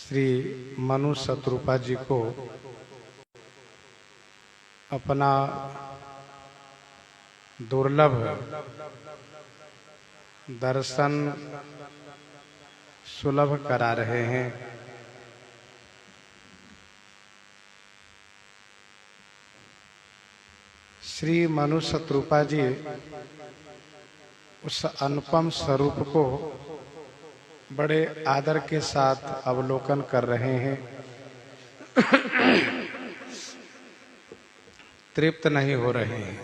श्री मनु शत्रुपा जी को अपना दुर्लभ दर्शन सुलभ करा रहे हैं। श्री मनु शत्रुपा जी उस अनुपम स्वरूप को बड़े आदर के साथ अवलोकन कर रहे हैं। तृप्त नहीं हो रहे हैं।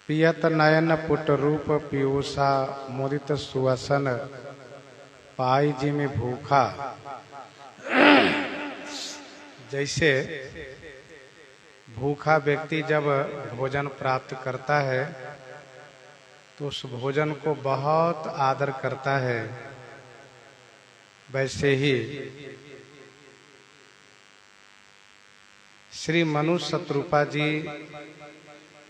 पियत नयन पुट रूप पीयूषा मुदित सुवसन पाई जी में भूखा। जैसे भूखा व्यक्ति जब भोजन प्राप्त करता है तो उस भोजन को बहुत आदर करता है, वैसे ही श्री मनु शत्रुपा जी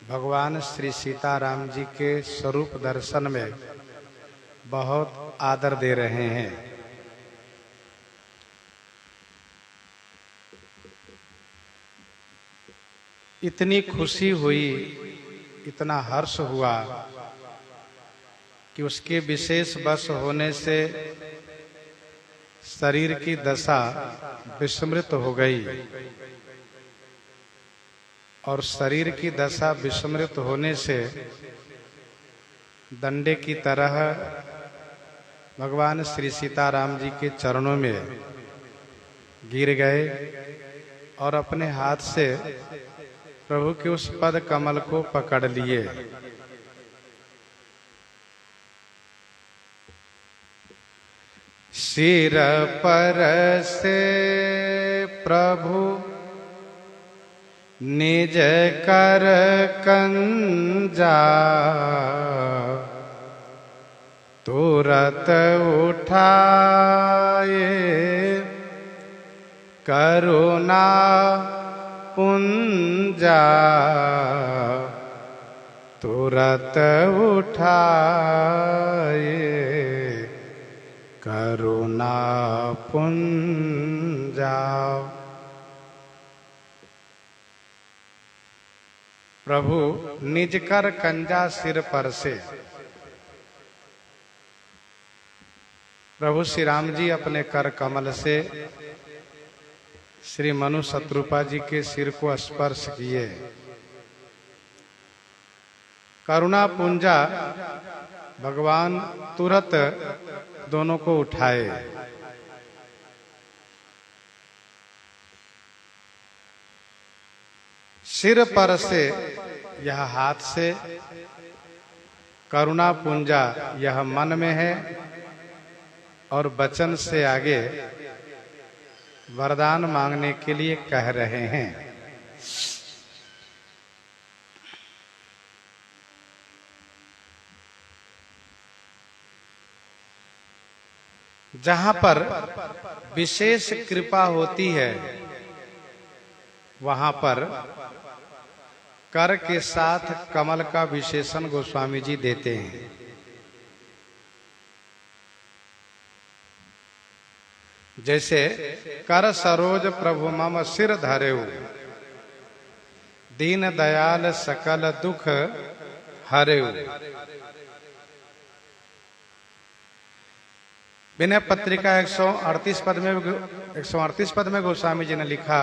भगवान श्री सीताराम जी के स्वरूप दर्शन में बहुत आदर दे रहे हैं। इतनी खुशी हुई, इतना हर्ष हुआ कि उसके विशेष वश होने से शरीर की दशा विस्मृत हो गई और शरीर की दशा विस्मृत होने से दंडे की तरह भगवान श्री सीताराम जी के चरणों में गिर गए और अपने हाथ से प्रभु के उस पद कमल को पकड़ लिए। सिर पर से प्रभु निज कर कंजा तुरत उठाए करुणा पुंजा तुरत उठाए करुणा पुंजा। प्रभु निज कर कंजा सिर पर से। प्रभु श्री राम जी अपने कर कमल से श्री मनु शत्रुपा जी के सिर को स्पर्श किए। करुणा पुंजा भगवान तुरंत दोनों को उठाए। सिर पर से यह हाथ से, करुणा पुंजा यह मन में है और वचन से आगे वरदान मांगने के लिए कह रहे हैं। जहां पर विशेष कृपा होती है वहां पर कर के साथ कमल का विशेषण गोस्वामी जी देते हैं। जैसे कर सरोज प्रभु मम सिर धरेउ दीन दयाल सकल दुख हरेउ। विनय पत्रिका 138 पद में गोस्वामी जी ने लिखा,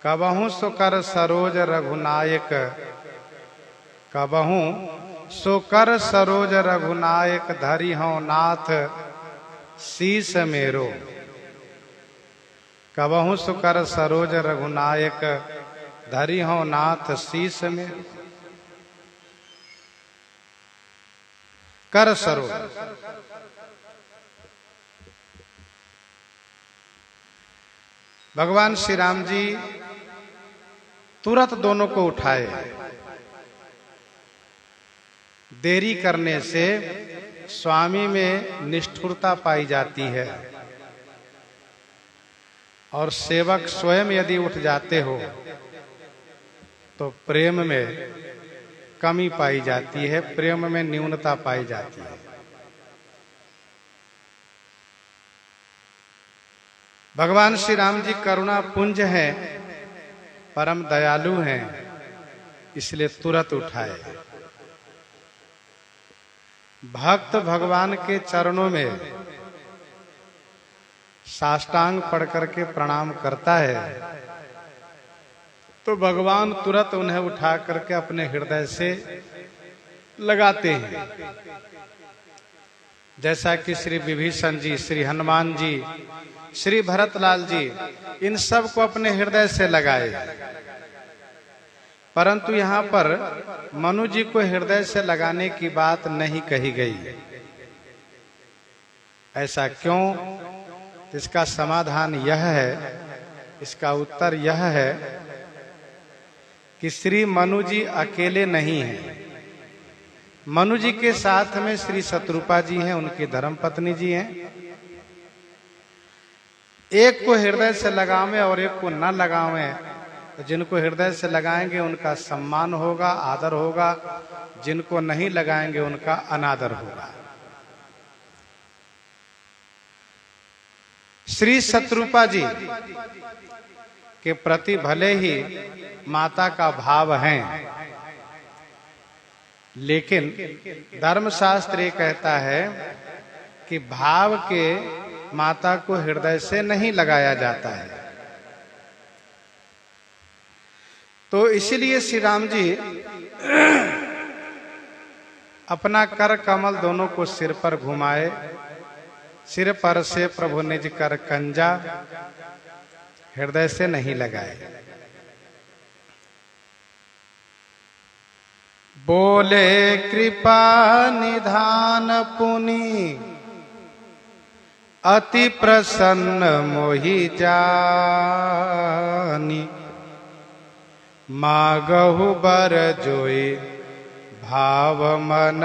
कबहू सो कर सरोज रघुनायक, कबहू सो कर सरोज रघुनायक धरि हूँ नाथ शीस मेरो। कबहू सो कर सरोज रघुनायक धरि हूँ नाथ शीस मेरो। कर सरोज भगवान श्री राम जी तुरंत दोनों को उठाए। देरी करने से स्वामी में निष्ठुरता पाई जाती है और सेवक स्वयं यदि उठ जाते हो तो प्रेम में कमी पाई जाती है, प्रेम में न्यूनता पाई जाती है। भगवान श्री राम जी करुणा पुंज हैं, परम दयालु हैं, इसलिए तुरंत उठाए। भक्त भगवान के चरणों में साष्टांग पढ़ करके प्रणाम करता है तो भगवान तुरंत उन्हें उठा करके अपने हृदय से लगाते हैं। जैसा कि श्री विभीषण जी, श्री हनुमान जी, श्री भरतलाल जी, इन सब को अपने हृदय से लगाए। परंतु यहाँ पर मनु जी को हृदय से लगाने की बात नहीं कही गई। ऐसा क्यों? इसका समाधान यह है, इसका उत्तर यह है कि श्री मनु जी अकेले नहीं हैं। मनु जी के साथ में श्री शत्रुपा जी हैं, उनकी धर्मपत्नी जी हैं। एक को हृदय से लगावें और एक को न लगावें। जिनको हृदय से लगाएंगे उनका सम्मान होगा, आदर होगा। जिनको नहीं लगाएंगे उनका अनादर होगा। श्री शत्रुपा जी के प्रति भले ही माता का भाव है, लेकिन धर्मशास्त्र ये कहता है कि भाव के माता को हृदय से नहीं लगाया जाता है। तो इसीलिए श्री राम जी अपना कर कमल दोनों को सिर पर घुमाए। सिर पर से प्रभु निज कर कंजा, हृदय से नहीं लगाए। बोले कृपा निधान पुनि, अति प्रसन्न मोहि जानी। मागहु बर जोई भाव मन,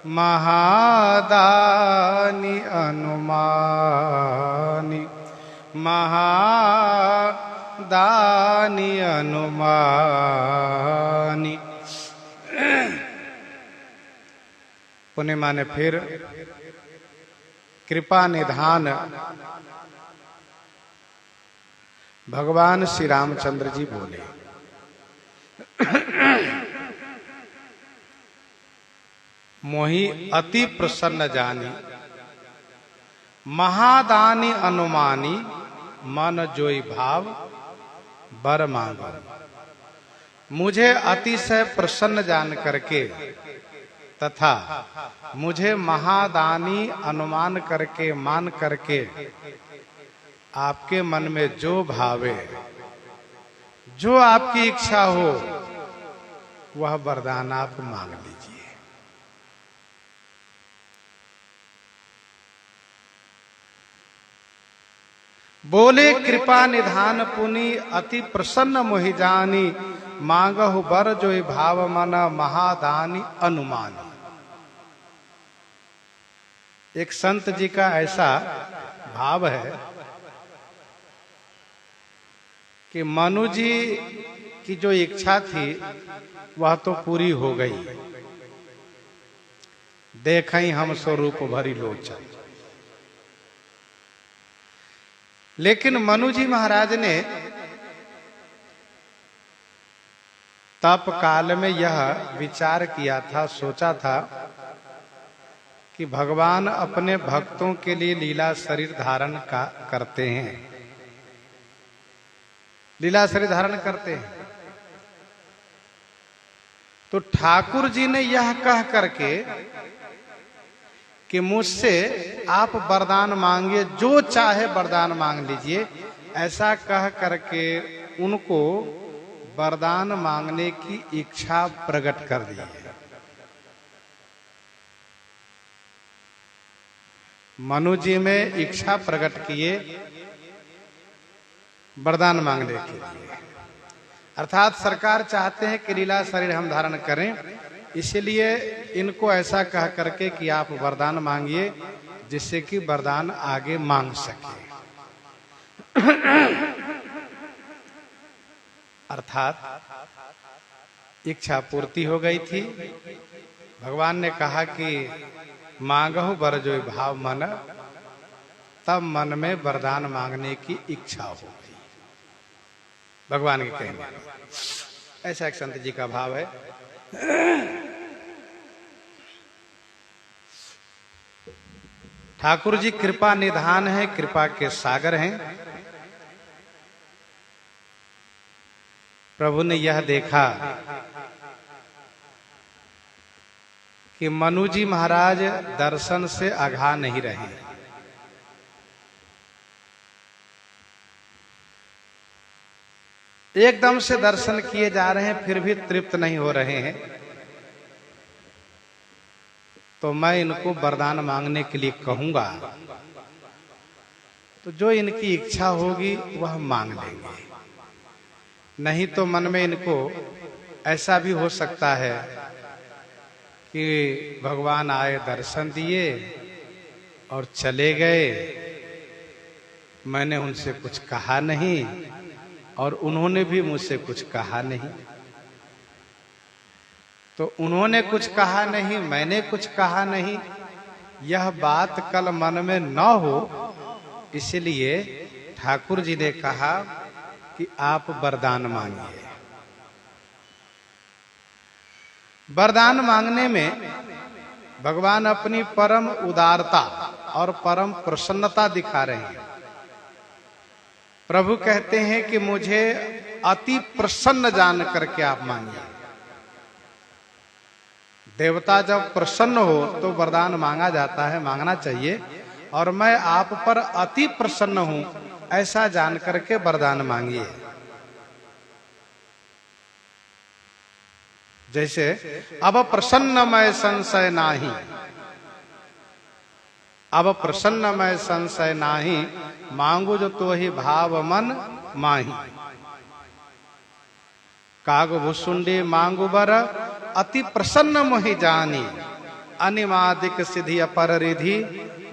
महादानी अनुमानी। महादानी अनुमानी। पुण्य माने फिर कृपा निधान भगवान श्री रामचंद्र जी बोले। मोहि अति प्रसन्न जानी, महादानी अनुमानी। मन जोई भाव बर मांगो। मुझे अतिशय प्रसन्न जान करके तथा मुझे महादानी अनुमान करके, मान करके आपके मन में जो भावे, जो आपकी इच्छा हो, वह वरदान आप मांग लीजिए। बोले कृपा निधान पुनि, अति प्रसन्न मोहि जानी। मांगहु बर जोई भाव मन, महादानी अनुमानी। एक संत जी का ऐसा भाव है कि मनु जी की जो इच्छा थी वह तो पूरी हो गई। देखई हम स्वरूप भरी लोचन। लेकिन मनु जी महाराज ने तप काल में यह विचार किया था, सोचा था कि भगवान अपने भक्तों के लिए लीला शरीर धारण करते हैं, लीला शरीर धारण करते हैं। तो ठाकुर जी ने यह कह करके कि मुझसे आप वरदान मांगिए, जो चाहे वरदान मांग लीजिए, ऐसा कह करके उनको वरदान मांगने की इच्छा प्रकट कर दी है। मनु जी में इच्छा प्रकट किए वरदान मांगने के लिए। अर्थात सरकार चाहते हैं कि लीला शरीर हम धारण करें, इसलिए इनको ऐसा कह करके कि आप वरदान मांगिए, जिससे कि वरदान आगे मांग सके। अर्थात इच्छा पूर्ति हो गई थी। भगवान ने कहा कि मांगहु वर जो भाव मन, तब मन में वरदान मांगने की इच्छा हो गई। भगवान के कहने ऐसा एक संत जी का भाव है। ठाकुर जी कृपा निधान है, कृपा के सागर हैं। प्रभु ने यह देखा कि मनु जी महाराज दर्शन से अघा नहीं रहे। एकदम से दर्शन किए जा रहे हैं, फिर भी तृप्त नहीं हो रहे हैं। तो मैं इनको वरदान मांगने के लिए कहूंगा, तो जो इनकी इच्छा होगी वह मांग लेंगे। नहीं तो मन में इनको ऐसा भी हो सकता है कि भगवान आए, दर्शन दिए और चले गए, मैंने उनसे कुछ कहा नहीं और उन्होंने भी मुझसे कुछ कहा नहीं। तो उन्होंने कुछ कहा नहीं, मैंने कुछ कहा नहीं, यह बात कल मन में न हो, इसलिए ठाकुर जी ने कहा कि आप वरदान मांगिए। वरदान मांगने में भगवान अपनी परम उदारता और परम प्रसन्नता दिखा रहे हैं। प्रभु कहते हैं कि मुझे अति प्रसन्न जान करके आप मांगिए। देवता जब प्रसन्न हो तो वरदान मांगा जाता है, मांगना चाहिए। और मैं आप पर अति प्रसन्न हूं ऐसा जान करके वरदान मांगिए। जैसे अब प्रसन्न मैं संशय नाही, अब प्रसन्न मैं संशय नाही, मांगू जो तो ही भाव मन माही। काग भुसुंडी मांगू बर, अति प्रसन्न मोहि जानी, अनिमादिक सिद्धि अपर रिधि,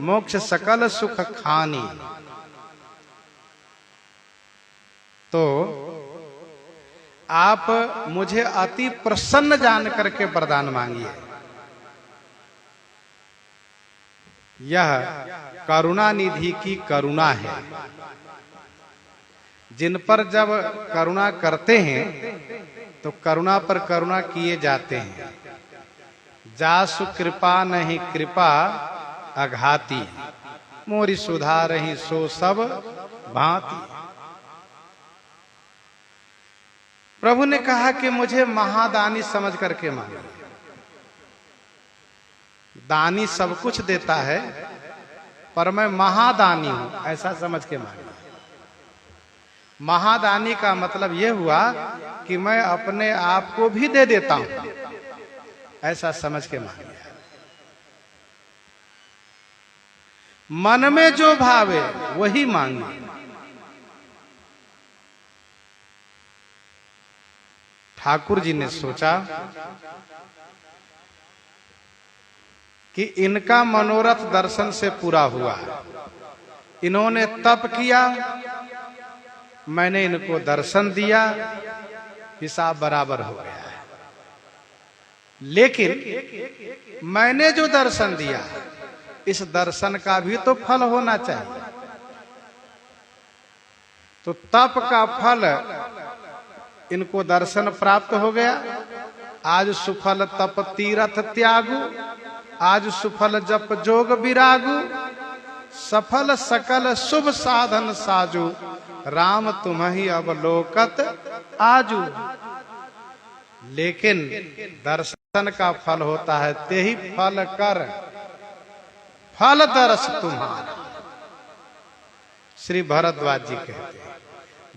मोक्ष सकल सुख खानी। तो आप मुझे अति प्रसन्न जान करके वरदान मांगिए। यह करुणा निधि की करुणा है। जिन पर जब करुणा करते हैं तो करुणा पर करुणा किए जाते हैं। जासु कृपा नहीं कृपा अघाती, मोरी सुधारहि सो सब भांति। प्रभु ने कहा कि मुझे महादानी समझ करके मांगे। दानी सब कुछ देता है, पर मैं महादानी हूं ऐसा समझ के मांगे। महादानी का मतलब यह हुआ कि मैं अपने आप को भी दे देता हूं ऐसा समझ के मांगे। मन में जो भावे वही मांगे। ठाकुर जी ने सोचा कि इनका मनोरथ दर्शन से पूरा हुआ। इन्होंने तप किया, मैंने इनको दर्शन दिया, हिसाब बराबर हो गया है। लेकिन मैंने जो दर्शन दिया, इस दर्शन का भी तो फल होना चाहिए। तो तप का फल इनको दर्शन प्राप्त हो गया। आज सुफल तप तीरथ त्यागु, आज सुफल जप जोग विरागु, सफल सकल शुभ साधन साजू, राम तुम्हि अवलोकत आजू। लेकिन दर्शन का फल होता है ते ही फल कर, फल दर्श तुम्हारा। श्री भरद्वाज जी कहते हैं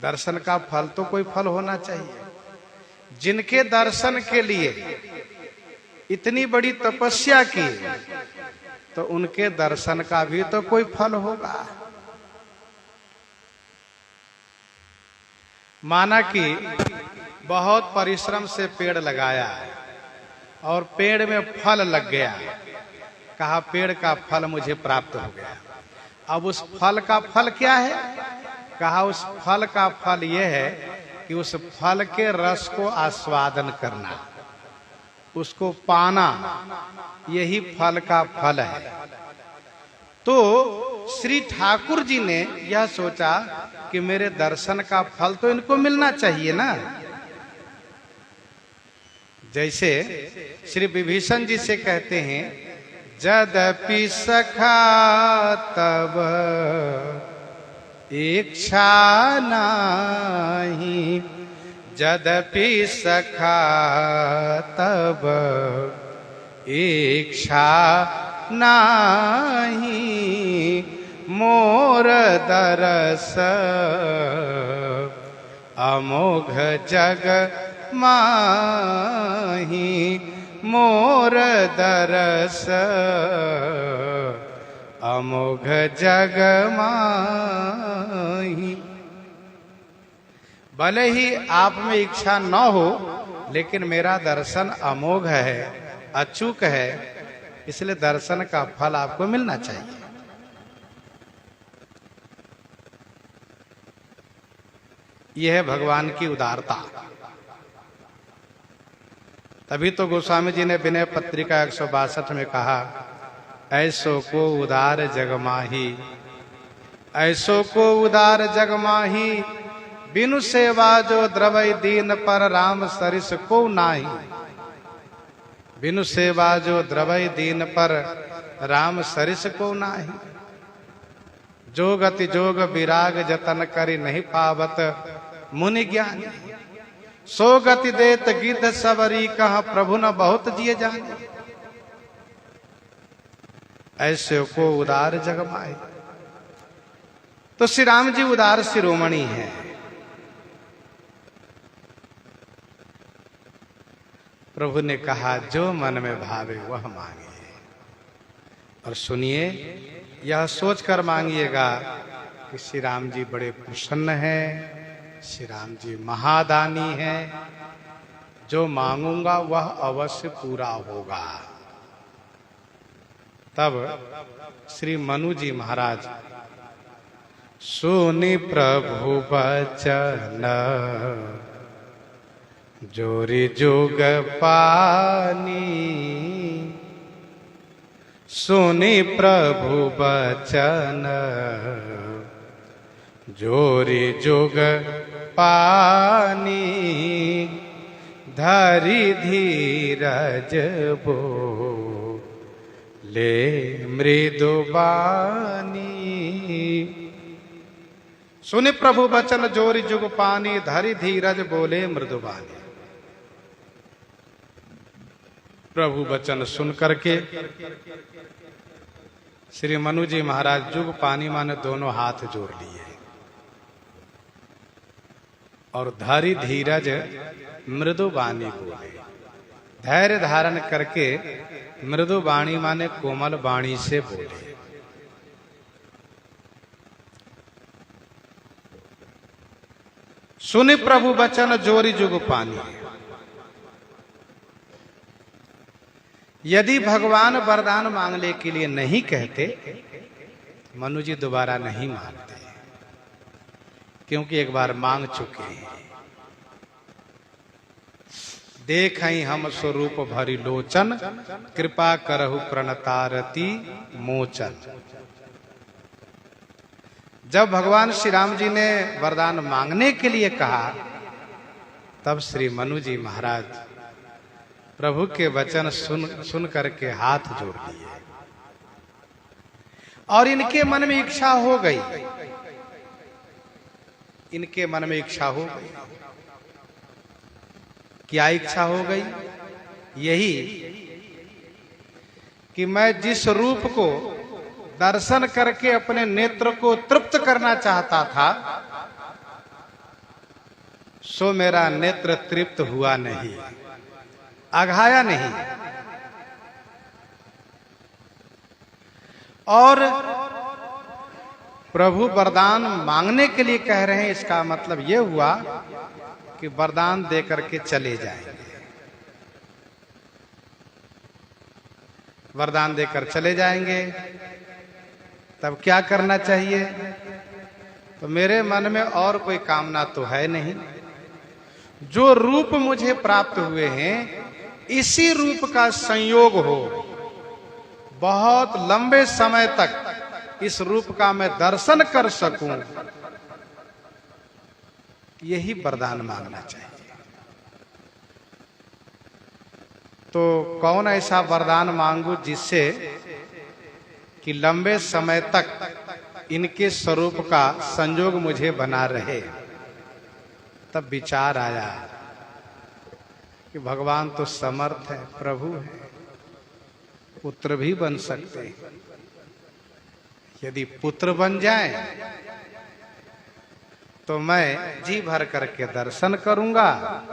दर्शन का फल तो कोई फल होना चाहिए। जिनके दर्शन के लिए इतनी बड़ी तपस्या की, तो उनके दर्शन का भी तो कोई फल होगा। माना कि बहुत परिश्रम से पेड़ लगाया और पेड़ में फल लग गया। कहा पेड़ का फल मुझे प्राप्त हो गया। अब उस फल का फल क्या है? कहा उस फल का फल यह है कि उस फल के रस को आस्वादन करना, उसको पाना, यही फल का फल है। तो श्री ठाकुर जी ने यह सोचा कि मेरे दर्शन का फल तो इनको मिलना चाहिए ना। जैसे श्री विभीषण जी से कहते हैं, यद्यपि सखा तब इच्छा नाही, यद्यपि सखा तब इच्छा नाही, मोर दरस अमोघ जग माही, मोर दरस अमोघ जग माही। भले ही आप में इच्छा न हो, लेकिन मेरा दर्शन अमोघ है, अचूक है, इसलिए दर्शन का फल आपको मिलना चाहिए। यह है भगवान की उदारता। तभी तो गोस्वामी जी ने विनय पत्रिका 162 में कहा, ऐसो को उदार जग माही, ऐसो को उदार जग माही, बिनु सेवा जो द्रवै दीन पर राम सरिस को नाही, बिनु सेवा जो द्रवै दीन पर राम सरिस को नाही, जो गति जोग विराग जतन करि नहीं पावत मुनि ज्ञानी, सो गति देत गिद्ध सबरी कहा प्रभु न बहुत जिए जाने, ऐसे को उदार जग माही। तो श्री राम जी उदार शिरोमणि हैं। प्रभु ने कहा जो मन में भावे वह मांगिए, और सुनिए, यह सोचकर मांगिएगा कि श्री राम जी बड़े प्रसन्न हैं, श्री राम जी महादानी हैं, जो मांगूंगा वह अवश्य पूरा होगा। तब श्री मनु जी महाराज, सुनि प्रभु बचन जोरी जोग पानी, सुनि प्रभु बचन जोरी जोग पानी, धरि धीरज बो ले मृदु बानी, सुनि प्रभु बचन जोरी जुग पानी, धरि धीरज बोले मृदु बानी। प्रभु वचन सुन करके श्री मनु जी महाराज जुग पानी माने दोनों हाथ जोड़ लिए और धरि धीरज मृदु वाणी बोले। धैर्य धारण करके मृदु वाणी माने कोमल वाणी से बोले। सुनि प्रभु वचन जोरी जुग पानी। यदि भगवान वरदान मांगने के लिए नहीं कहते, मनु जी दोबारा नहीं मांगते, क्योंकि एक बार मांग चुके हैं। देखई हम स्वरूप भरी लोचन, कृपा करहु प्रणतारती मोचन। जब भगवान श्री राम जी ने वरदान मांगने के लिए कहा, तब श्री मनु जी महाराज प्रभु के वचन सुन करके हाथ जोड़ लिए और इनके मन में इच्छा हो गई। इनके मन में इच्छा हो गई। क्या इच्छा हो गई? यही कि मैं जिस रूप को दर्शन करके अपने नेत्र को तृप्त करना चाहता था, सो मेरा नेत्र तृप्त हुआ नहीं, अघाया नहीं। और प्रभु वरदान मांगने के लिए कह रहे हैं, इसका मतलब यह हुआ कि वरदान दे करके चले जाएंगे। वरदान देकर चले जाएंगे, तब क्या करना चाहिए? तो मेरे मन में और कोई कामना तो है नहीं, जो रूप मुझे प्राप्त हुए हैं इसी रूप का संयोग हो, बहुत लंबे समय तक इस रूप का मैं दर्शन कर सकूं, यही वरदान मांगना चाहिए। तो कौन ऐसा वरदान मांगू जिससे कि लंबे समय तक इनके स्वरूप का संयोग मुझे बना रहे। तब विचार आया कि भगवान तो समर्थ है, प्रभु है, पुत्र भी बन सकते हैं। यदि पुत्र बन जाए तो मैं जी भर करके दर्शन करूंगा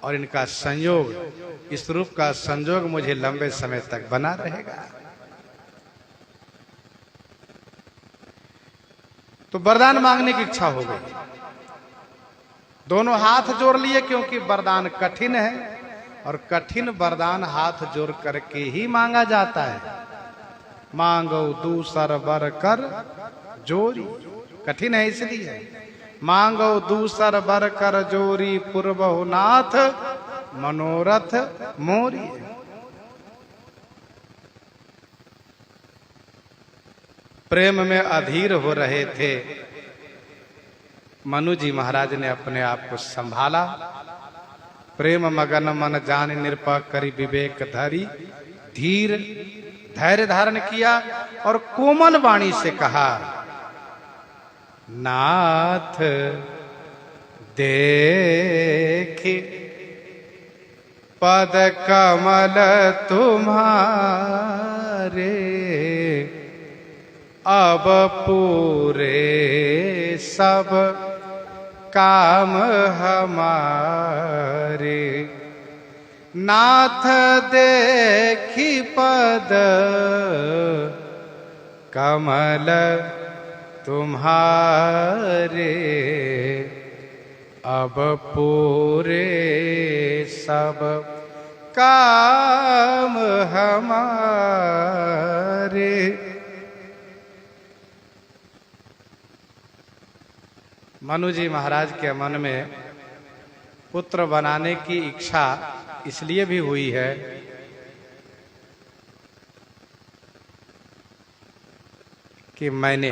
और इनका संयोग, इस रूप का संयोग मुझे लंबे समय तक बना रहेगा। तो वरदान मांगने की इच्छा हो गई। दोनों हाथ जोड़ लिए क्योंकि वरदान कठिन है और कठिन वरदान हाथ जोड़ करके ही मांगा जाता है। मांगो दूसर वर कर जोरी, कठिन है इसलिए। मांगो दूसर वर कर जोरी, पूर्वहु नाथ मनोरथ मोरी। प्रेम में अधीर हो रहे थे। मनु जी महाराज ने अपने आप को संभाला। प्रेम मगन मन जान निरपा करी विवेक धरी, धीर धैर्य धारण किया और कोमल वाणी से कहा, नाथ देखी पद कमल तुम्हारे, अब पूरे सब काम हमारे। नाथ देखी पद कमल तुम्हारे, अब पूरे सब काम हमारे। मनु जी महाराज के मन में पुत्र बनाने की इच्छा इसलिए भी हुई है कि मैंने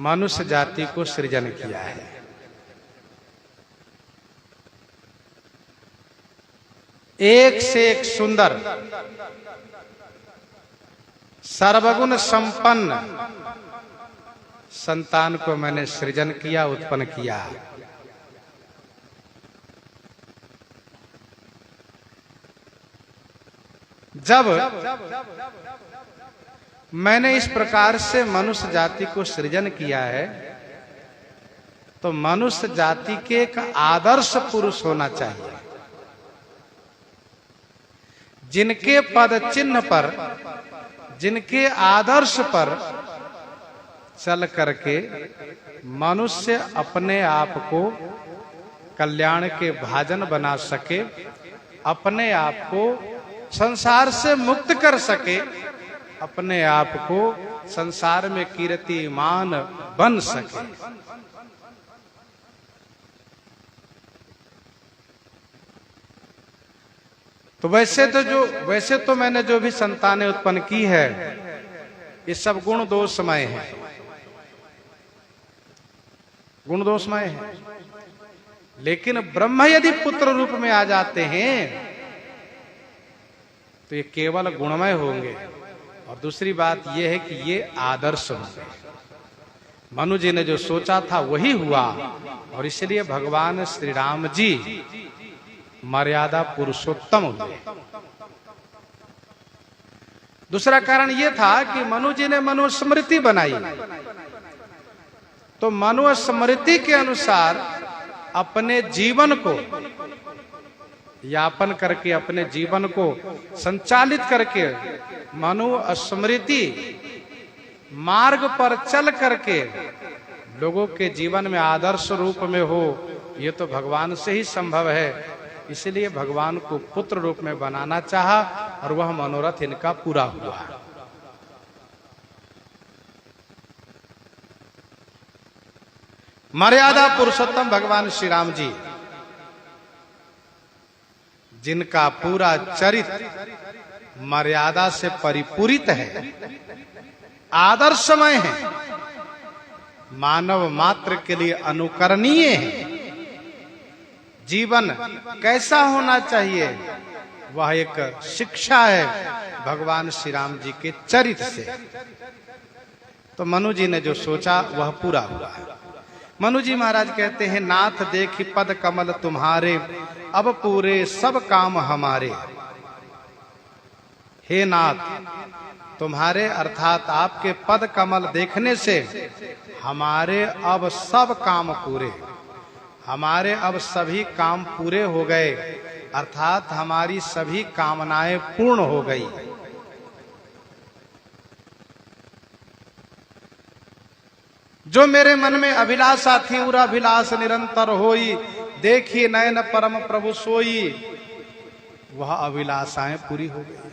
मनुष्य जाति को सृजन किया है। एक से एक सुंदर, सर्वगुण संपन्न संतान को मैंने सृजन किया, उत्पन्न किया। जब मैंने इस प्रकार से मनुष्य जाति को सृजन किया है तो मनुष्य जाति के एक आदर्श पुरुष होना चाहिए, जिनके पद चिन्ह पर, जिनके आदर्श पर चल करके मनुष्य अपने आप को कल्याण के भाजन बना सके, अपने आप को संसार से मुक्त कर सके, अपने आप को संसार में कीर्तिमान बन सके। तो वैसे तो मैंने जो भी संतानें उत्पन्न की है ये सब गुण दोषमय है, गुण दोषमय है। लेकिन ब्रह्म यदि पुत्र रूप में आ जाते हैं तो ये केवल गुणमय होंगे। और दूसरी बात यह है कि ये आदर्श होंगे। मनु जी ने जो सोचा था वही हुआ और इसलिए भगवान श्री राम जी मर्यादा पुरुषोत्तम हुए। दूसरा कारण यह था कि मनु जी ने मनुस्मृति बनाई, तो मनुस्मृति के अनुसार अपने जीवन को यापन करके, अपने जीवन को संचालित करके, मनुस्मृति मार्ग पर चल करके लोगों के जीवन में आदर्श रूप में हो, ये तो भगवान से ही संभव है। इसलिए भगवान को पुत्र रूप में बनाना चाहा और वह मनोरथ इनका पूरा हुआ। मर्यादा पुरुषोत्तम भगवान श्री राम जी, जिनका पूरा चरित्र मर्यादा से परिपूरित है, आदर्शमय है, मानव मात्र के लिए अनुकरणीय है। जीवन कैसा होना चाहिए वह एक शिक्षा है भगवान श्री राम जी के चरित्र से। तो मनु जी ने जो सोचा वह पूरा हुआ। मनु जी महाराज कहते हैं, नाथ देखी पद कमल तुम्हारे, अब पूरे सब काम हमारे। हे नाथ, तुम्हारे अर्थात आपके पद कमल देखने से हमारे अब सब काम पूरे, हमारे अब सभी काम पूरे हो गए, अर्थात हमारी सभी कामनाएं पूर्ण हो गई। जो मेरे मन में अभिलाषा थी उर अभिलाष निरंतर होई, देखिए नयन परम प्रभु सोई, वह अभिलाषाएं पूरी हो गई।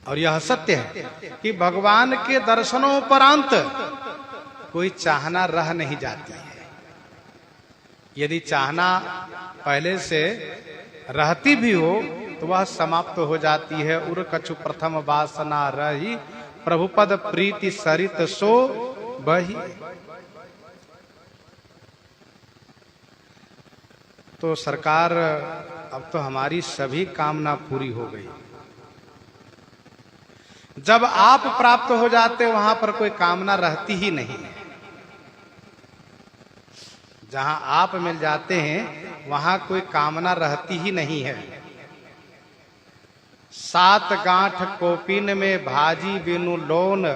और यह सत्य है कि भगवान के दर्शनोपरांत कोई चाहना रह नहीं जाती है। यदि चाहना पहले से रहती भी हो तो वह समाप्त हो जाती है। उर कछु प्रथम वासना रही, प्रभुपद प्रीति सरित सो बही। तो सरकार, अब तो हमारी सभी कामना पूरी हो गई। जब आप प्राप्त हो जाते वहां पर कोई कामना रहती ही नहीं है। जहां आप मिल जाते हैं वहां कोई कामना रहती ही नहीं है। सात गांठ कोपिन में भाजी बिनु लोन,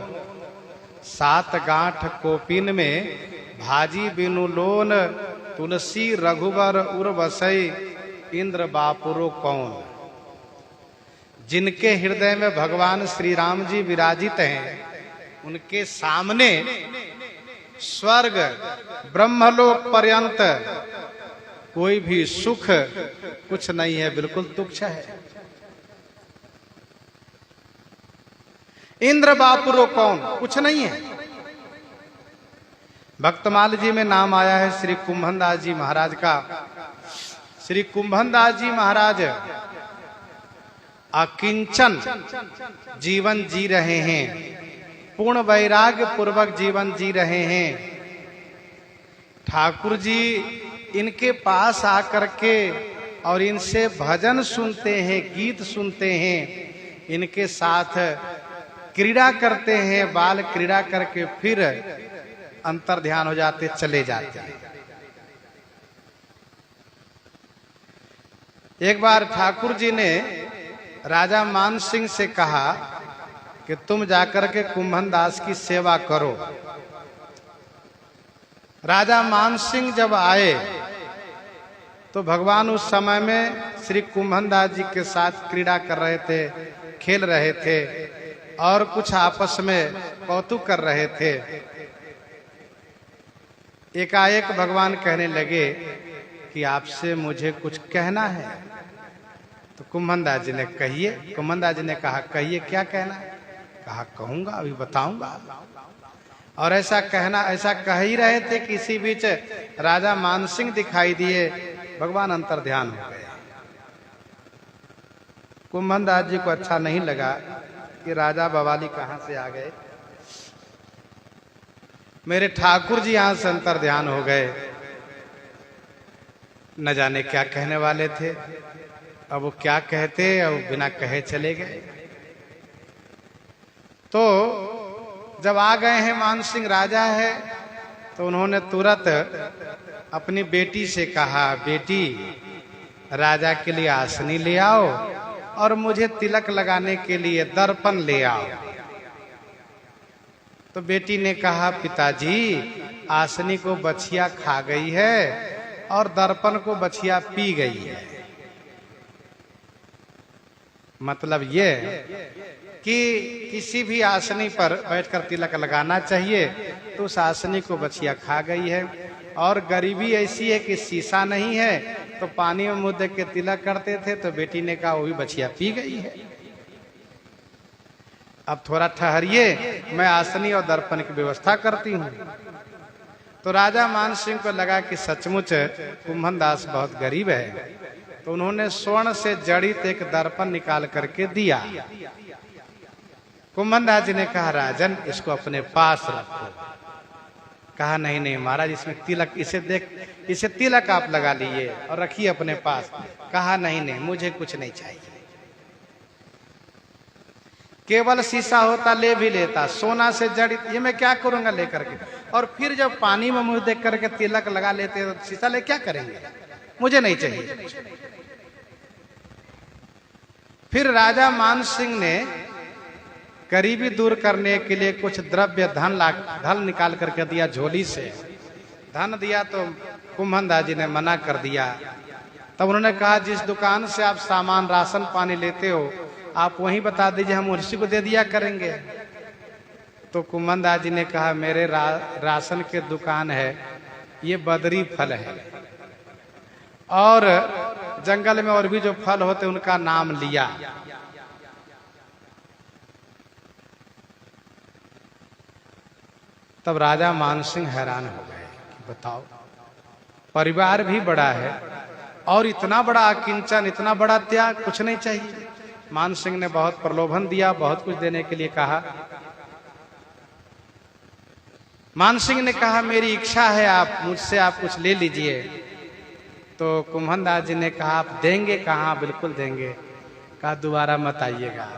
सात गांठ कोपिन में भाजी बिनु लोन, तुलसी रघुबर उर बसई, इंद्र बापुरो कौन। जिनके हृदय में भगवान श्री राम जी विराजित हैं, उनके सामने स्वर्ग ब्रह्मलोक पर्यंत कोई भी सुख कुछ नहीं है, बिल्कुल तुच्छ है। इंद्र बापुरो कौन, कुछ नहीं है। भक्तमाल जी में नाम आया है श्री कुंभनदास जी महाराज का। श्री कुंभनदास जी महाराज अकिंचन जीवन जी रहे हैं, पूर्ण वैराग्य पूर्वक जीवन जी रहे हैं। ठाकुर जी इनके पास आकर के और इनसे भजन सुनते हैं, गीत सुनते हैं, इनके साथ क्रीड़ा करते हैं, बाल क्रीड़ा करके फिर अंतर ध्यान हो जाते, चले जाते हैं। एक बार ठाकुर जी ने राजा मान सिंह से कहा कि तुम जाकर के कुंभनदास की सेवा करो। राजा मान सिंह जब आए तो भगवान उस समय में श्री कुंभनदास जी के साथ क्रीड़ा कर रहे थे, खेल रहे थे और कुछ आपस में कौतुक कर रहे थे। एकाएक भगवान कहने लगे कि आपसे मुझे कुछ कहना है। तो कुंभनदास जी ने कहिए। कुंभनदास जी ने कहा, कहिए क्या कहना है। कहा, कहूंगा, अभी बताऊंगा। और ऐसा कह ही रहे थे कि इसी बीच राजा मानसिंह दिखाई दिए। भगवान अंतर ध्यान हो गए। कुंभनदास जी को अच्छा नहीं लगा कि राजा बवाली कहां से आ गए, मेरे ठाकुर जी यहां से अंतर ध्यान हो गए, न जाने क्या कहने वाले थे। अब वो क्या कहते और बिना कहे चले गए। तो जब आ गए हैं, मान सिंह राजा है, तो उन्होंने तुरंत अपनी बेटी से कहा, बेटी राजा के लिए आसनी ले आओ और मुझे तिलक लगाने के लिए दर्पण ले आओ। तो बेटी ने कहा, पिताजी आसनी को बछिया खा गई है और दर्पण को बछिया पी गई है। मतलब ये कि किसी भी आसनी पर बैठकर तिलक लगाना चाहिए, तो उस आसनी को बछिया खा गई है। और गरीबी ऐसी है कि शीशा नहीं है, तो पानी में मुद्दे के तिलक करते थे। तो बेटी ने कहा, वो भी बछिया पी गई है। अब थोड़ा ठहरिए, मैं आसनी और दर्पण की व्यवस्था करती हूँ। तो राजा मान सिंह को लगा कि सचमुच कुंभन दास बहुत गरीब है, तो उन्होंने स्वर्ण से जड़ित एक दर्पण निकाल करके दिया। कुंभन दास जी ने कहा, राजन इसको अपने पास रखो। कहा नहीं नहीं महाराज, इसमें तिलक, इसे तिलक आप लगा लीजिए और रखिए अपने पास। कहा नहीं नहीं, मुझे कुछ नहीं चाहिए, केवल शीशा होता ले भी लेता, सोना से जड़ित ये मैं क्या करूंगा लेकर के। और फिर जब पानी में मुंह देख करके तिलक लगा लेते तो शीशा ले क्या करेंगे, मुझे नहीं चाहिए। फिर राजा मान सिंह ने गरीबी दूर करने के लिए कुछ द्रव्य धन निकाल करके दिया झोली से। धन दिया तो कुंभन दास जी ने मना कर दिया। तब उन्होंने कहा, जिस दुकान से आप सामान राशन पानी लेते हो आप वहीं बता दीजिए, हम उसी को दे दिया करेंगे। तो कुंभन दास जी ने कहा, मेरे राशन के दुकान है, ये बदरी फल है और जंगल में और भी जो फल होते उनका नाम लिया। तब राजा मान सिंह हैरान हो गए कि बताओ, परिवार भी बड़ा है और इतना बड़ा अकिंचन, इतना बड़ा त्याग, कुछ नहीं चाहिए। मान सिंह ने बहुत प्रलोभन दिया, बहुत कुछ देने के लिए कहा। मान सिंह ने कहा, मेरी इच्छा है, आप मुझसे आप कुछ ले लीजिए। तो कुंभन दास जी ने कहा, आप देंगे? कहा बिल्कुल देंगे। कहा दोबारा मत आइएगा।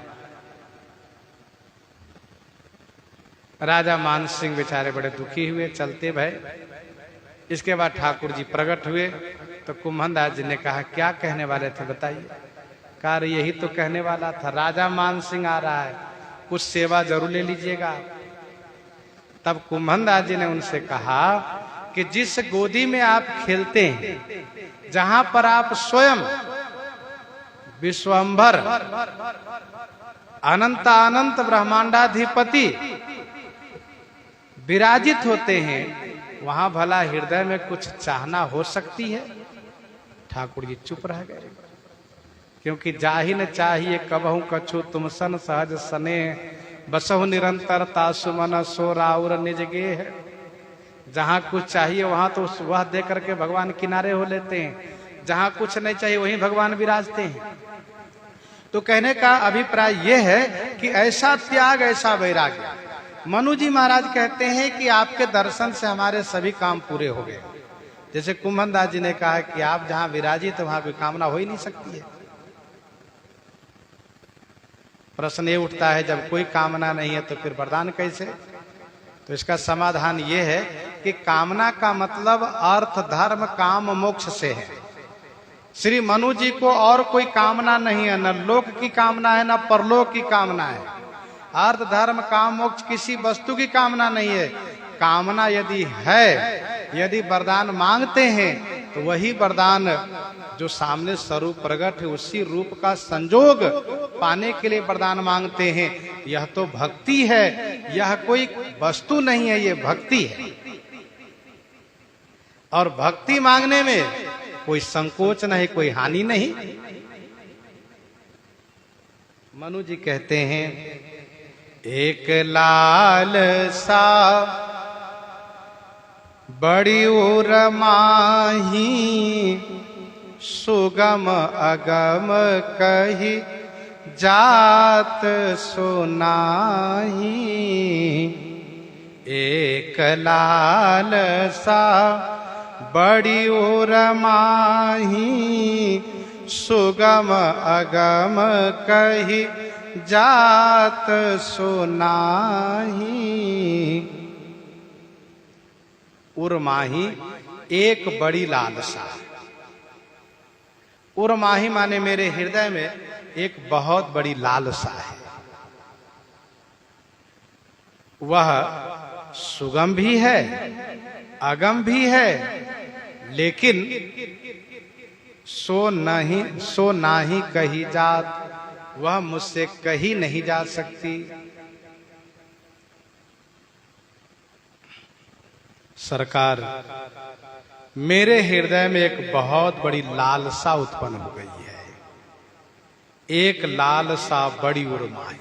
राजा मान सिंह बेचारे बड़े दुखी हुए, चलते भय। इसके बाद ठाकुर जी प्रकट हुए तो कुंभन दास जी ने कहा, क्या कहने वाले थे बताइए। कहा यही तो कहने वाला था, राजा मान सिंह आ रहा है, कुछ सेवा जरूर ले लीजिएगा। तब कुंभन दास जी ने उनसे कहा कि जिस गोदी में आप खेलते हैं, जहां पर आप स्वयं विश्वंभर अनंत अनंत ब्रह्मांडाधिपति विराजित होते हैं, वहां भला हृदय में कुछ चाहना हो सकती है? ठाकुर जी चुप रह गए, क्योंकि जाहि न चाहिए कबहू कछु तुम सन सहज सने, बसहु निरंतर तासुमन सो राउर निज गे है। जहां कुछ चाहिए वहां तो वह दे करके भगवान किनारे हो लेते हैं, जहां कुछ नहीं चाहिए वहीं भगवान विराजते हैं। तो कहने का अभिप्राय यह है कि ऐसा त्याग, ऐसा वैराग्य। मनु जी महाराज कहते हैं कि आपके दर्शन से हमारे सभी काम पूरे हो गए। जैसे कुंभन दास जी ने कहा कि आप जहां विराजित वहां कोई कामना हो ही नहीं सकती है। प्रश्न ये उठता है, जब कोई कामना नहीं है तो फिर वरदान कैसे? तो इसका समाधान ये है कि कामना का मतलब अर्थ धर्म काम मोक्ष से है। श्री मनु जी को और कोई कामना नहीं है, न लोक की कामना है न परलोक की कामना है। अर्थ धर्म काम मोक्ष किसी वस्तु की कामना नहीं है। कामना यदि है, यदि वरदान मांगते हैं तो वही वरदान जो सामने स्वरूप प्रकट है उसी रूप का संजोग पाने के लिए वरदान मांगते हैं। यह तो भक्ति है, यह कोई वस्तु नहीं है, ये भक्ति है। और भक्ति मांगने में कोई संकोच नहीं, कोई हानि नहीं। मनु जी कहते हैं, एक लाल सा बड़ी उर माही, सुगम अगम कही जात सुनाही। एक लाल सा बड़ी उर माही, सुगम अगम कही जात सुनाही। उर्माही एक बड़ी लालसा। उर्माही माने मेरे हृदय में एक बहुत बड़ी लालसा है। वह सुगम भी है, अगम भी है, लेकिन सो नाही कही जात, वह मुझसे कही नहीं जा सकती। सरकार, मेरे हृदय में एक बहुत बड़ी लालसा उत्पन्न हो गई है। एक लालसा बड़ी उर्माही।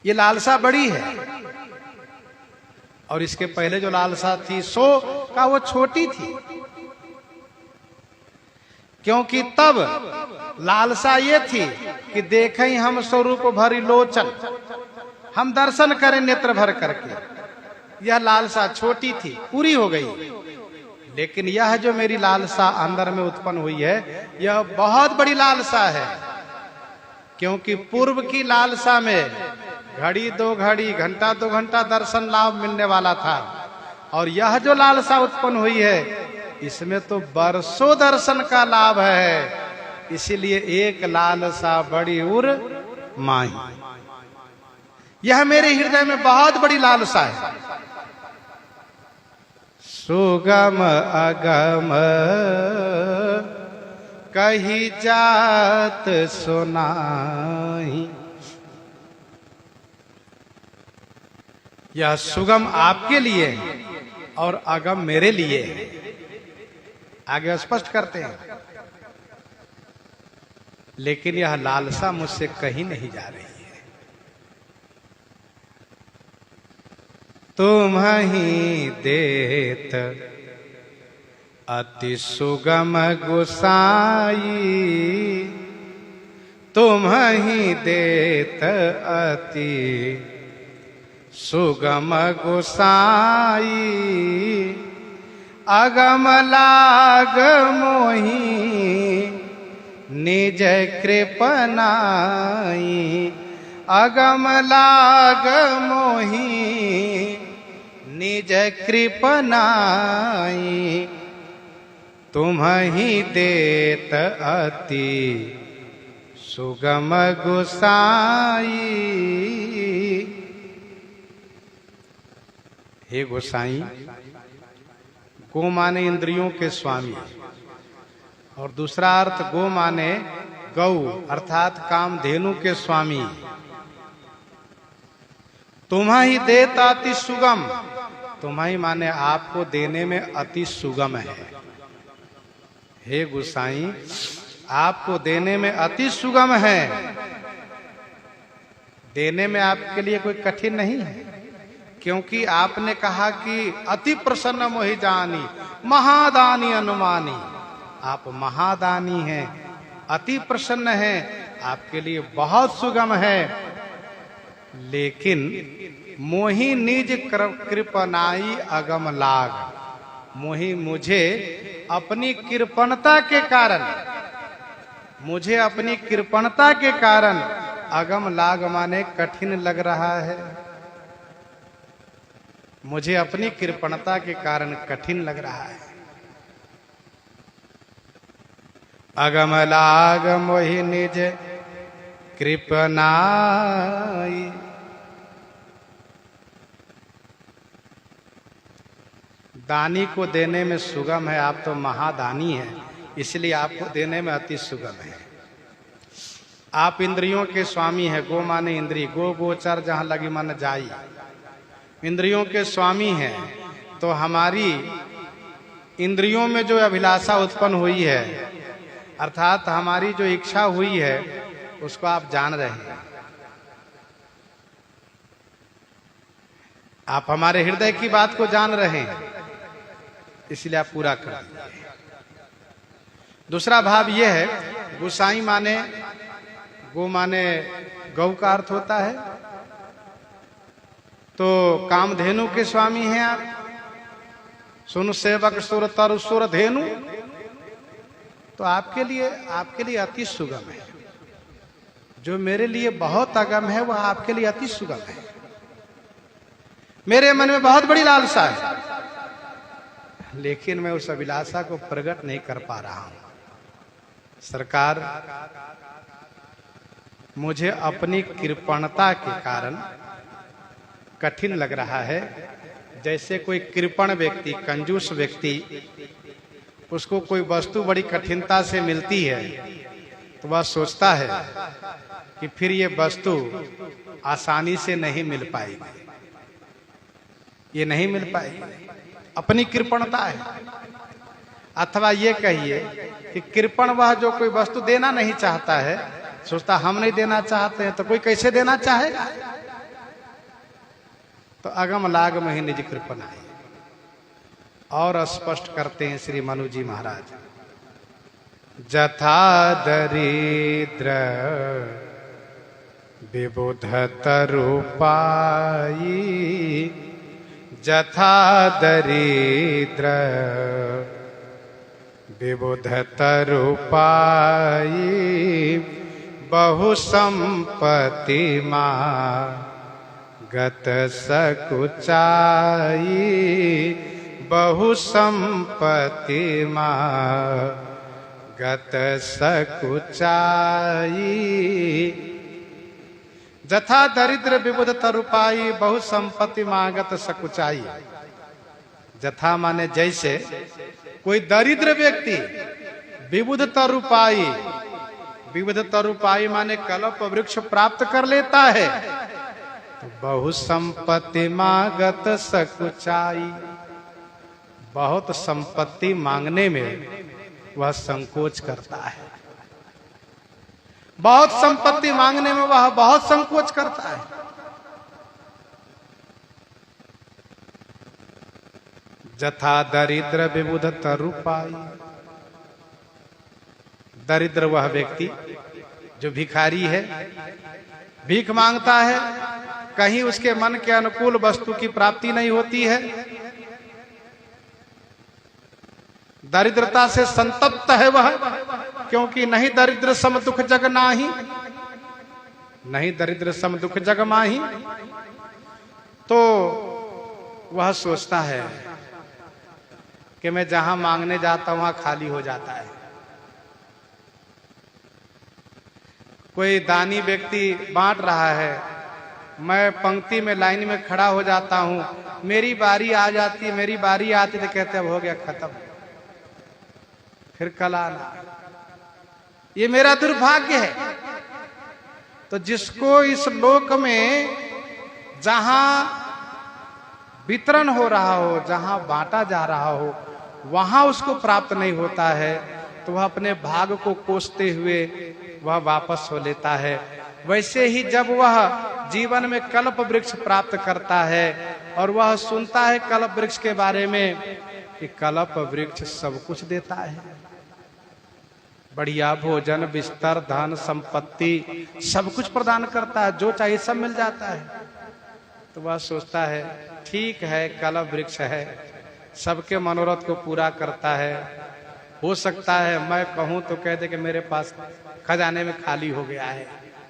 ये लालसा बड़ी है। और इसके पहले जो लालसा थी सो का वो छोटी थी, क्योंकि तब लालसा ये थी कि देखें हम स्वरूप भरी लोचन, हम दर्शन करें नेत्र भर करके। यह लालसा छोटी थी, पूरी हो गई। लेकिन यह जो मेरी लालसा अंदर में उत्पन्न हुई है, यह बहुत बड़ी लालसा है। क्योंकि पूर्व की लालसा में घड़ी 2 घड़ी, घंटा 2 घंटा दर्शन लाभ मिलने वाला था, और यह जो लालसा उत्पन्न हुई है, इसमें तो बरसों दर्शन का लाभ है। इसीलिए एक लालसा बड़ी उर माही, यह मेरे हृदय में बहुत बड़ी लालसा है। सुगम अगम कही जात सुनाई। यह सुगम आपके लिए है और अगम मेरे लिए है। आगे स्पष्ट करते हैं। लेकिन यह लालसा मुझसे कहीं नहीं जा रही है। तुम ही देत अति सुगम गोसाई, तुम ही देत अति सुगम गोसाई। अगम लाग मोही निज कृपनाई, अगम लाग मोही निज कृपनाई। तुम ही देत अति सुगम गोसाई। हे गोसाई, गो माने इंद्रियों के स्वामी, और दूसरा अर्थ गो माने गौ अर्थात कामधेनु के स्वामी। तुम्हारी देत अति सुगम, तुम्हारी माने आपको देने में अति सुगम है। हे गोसाई, आपको देने में अति सुगम है। देने में आपके लिए कोई कठिन नहीं है, क्योंकि आपने कहा कि अति प्रसन्न मोहि जानी, महादानी अनुमानी। आप महादानी हैं, अति प्रसन्न हैं, आपके लिए बहुत सुगम है। लेकिन मोहि निज कृपनाई अगम लाग, मोहि मुझे अपनी कृपणता के कारण, मुझे अपनी कृपणता के कारण अगम लाग माने कठिन लग रहा है। मुझे अपनी कृपणता के कारण कठिन लग रहा है। अगम लाग मोहि निज कृपनाई। दानी को देने में सुगम है, आप तो महादानी हैं, इसलिए आपको देने में अति सुगम है। आप इंद्रियों के स्वामी हैं। गो माने इंद्रिय, गो गोचर जहां लगी मन जाई। इंद्रियों के स्वामी हैं, तो हमारी इंद्रियों में जो अभिलाषा उत्पन्न हुई है, अर्थात हमारी जो इच्छा हुई है, उसको आप जान रहे हैं। आप हमारे हृदय की बात को जान रहे हैं, इसलिए आप पूरा कर दीजिए। दूसरा भाव यह है, गोसाई माने, गो माने गौ का अर्थ होता है, तो कामधेनु के स्वामी हैं आप। सुन सेवक सुर तरु सुर धेनु, तो आपके लिए अति सुगम है। जो मेरे लिए बहुत अगम है, वह आपके लिए अति सुगम है। मेरे मन में बहुत बड़ी लालसा है, लेकिन मैं उस अभिलाषा को प्रकट नहीं कर पा रहा हूं। सरकार, मुझे अपनी कृपणता के कारण कठिन लग रहा है। जैसे कोई कृपण व्यक्ति, कंजूस व्यक्ति, उसको कोई वस्तु बड़ी कठिनता से मिलती है, तो वह सोचता है कि फिर ये वस्तु आसानी से नहीं मिल पाएगी, ये नहीं मिल पाएगी। अपनी कृपणता है। अथवा ये कहिए कि कृपण वह जो कोई वस्तु देना नहीं चाहता है, सोचता हम नहीं देना चाहते हैं तो कोई कैसे देना चाहेगा। तो अगम लाग में ही निज कृपनाई। और स्पष्ट करते हैं श्री मनु जी महाराज, जथा दरिद्र विबुध तरुपाई, जथा दरिद्र विबुध तरुपाई, बहु संपत्ति गत सकुचाई, बहु संपत्ति गत सकुचाई। जथा दरिद्र विबुध तरुपाई, बहु संपत्ति गत सकुचाई। जथा माने जैसे कोई दरिद्र व्यक्ति विबुध तरुपाई, विबुध तरुपाई माने कल्प वृक्ष प्राप्त कर लेता है, तो बहु संपत्ति गत सकुचाई, बहुत संपत्ति मांगने में वह संकोच करता है। बहुत संपत्ति मांगने में वह बहुत संकोच करता है। जथा दरिद्र विबुध तरुपाई, दरिद्र वह व्यक्ति जो भिखारी है, भीख मांगता है, कहीं उसके मन के अनुकूल वस्तु की प्राप्ति नहीं होती है, दरिद्रता से संतप्त है वह, क्योंकि नहीं दरिद्र सम दुख जग नाही, नहीं दरिद्र सम दुख जग माही। तो वह सोचता है कि मैं जहां मांगने जाता हूं वहां खाली हो जाता है। कोई दानी व्यक्ति बांट रहा है, मैं पंक्ति में लाइन में खड़ा हो जाता हूं, मेरी बारी आ जाती, मेरी बारी आती तो कहते अब हो गया खत्म, फिर कल आना। ये मेरा दुर्भाग्य है। तो जिसको इस लोक में जहां वितरण हो रहा हो, जहां बांटा जा रहा हो, वहां उसको प्राप्त नहीं होता है, तो वह अपने भाग को कोसते हुए वह वापस हो लेता है। वैसे ही जब वह जीवन में कल्प वृक्ष प्राप्त करता है और वह सुनता है कल्प वृक्ष के बारे में कि कल्प वृक्ष सब कुछ देता है, बढ़िया भोजन, बिस्तर, धन, संपत्ति सब कुछ प्रदान करता है, जो चाहिए सब मिल जाता है, तो वह सोचता है ठीक है कल्प वृक्ष है, सबके मनोरथ को पूरा करता है। हो सकता है मैं कहूं तो कह दे कि मेरे पास खजाने में खाली हो गया है,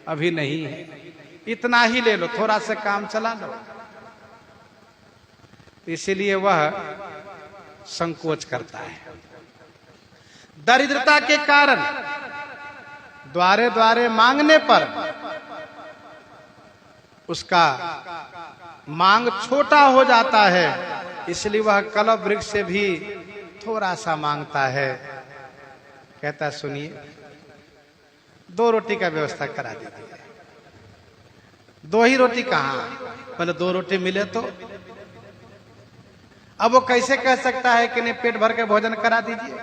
अभी नहीं है, इतना ही ले लो, थोड़ा सा काम चला लो। इसीलिए वह संकोच करता है। दरिद्रता के कारण द्वारे द्वारे मांगने पर उसका मांग छोटा हो जाता है, इसलिए वह कल्प वृक्ष से भी थोड़ा सा मांगता है। कहता सुनिए 2 रोटी का व्यवस्था करा दीजिए। 2 ही रोटी कहां, पहले 2 रोटी मिले तो। अब वो कैसे कह सकता है कि नहीं पेट भर के भोजन करा दीजिए,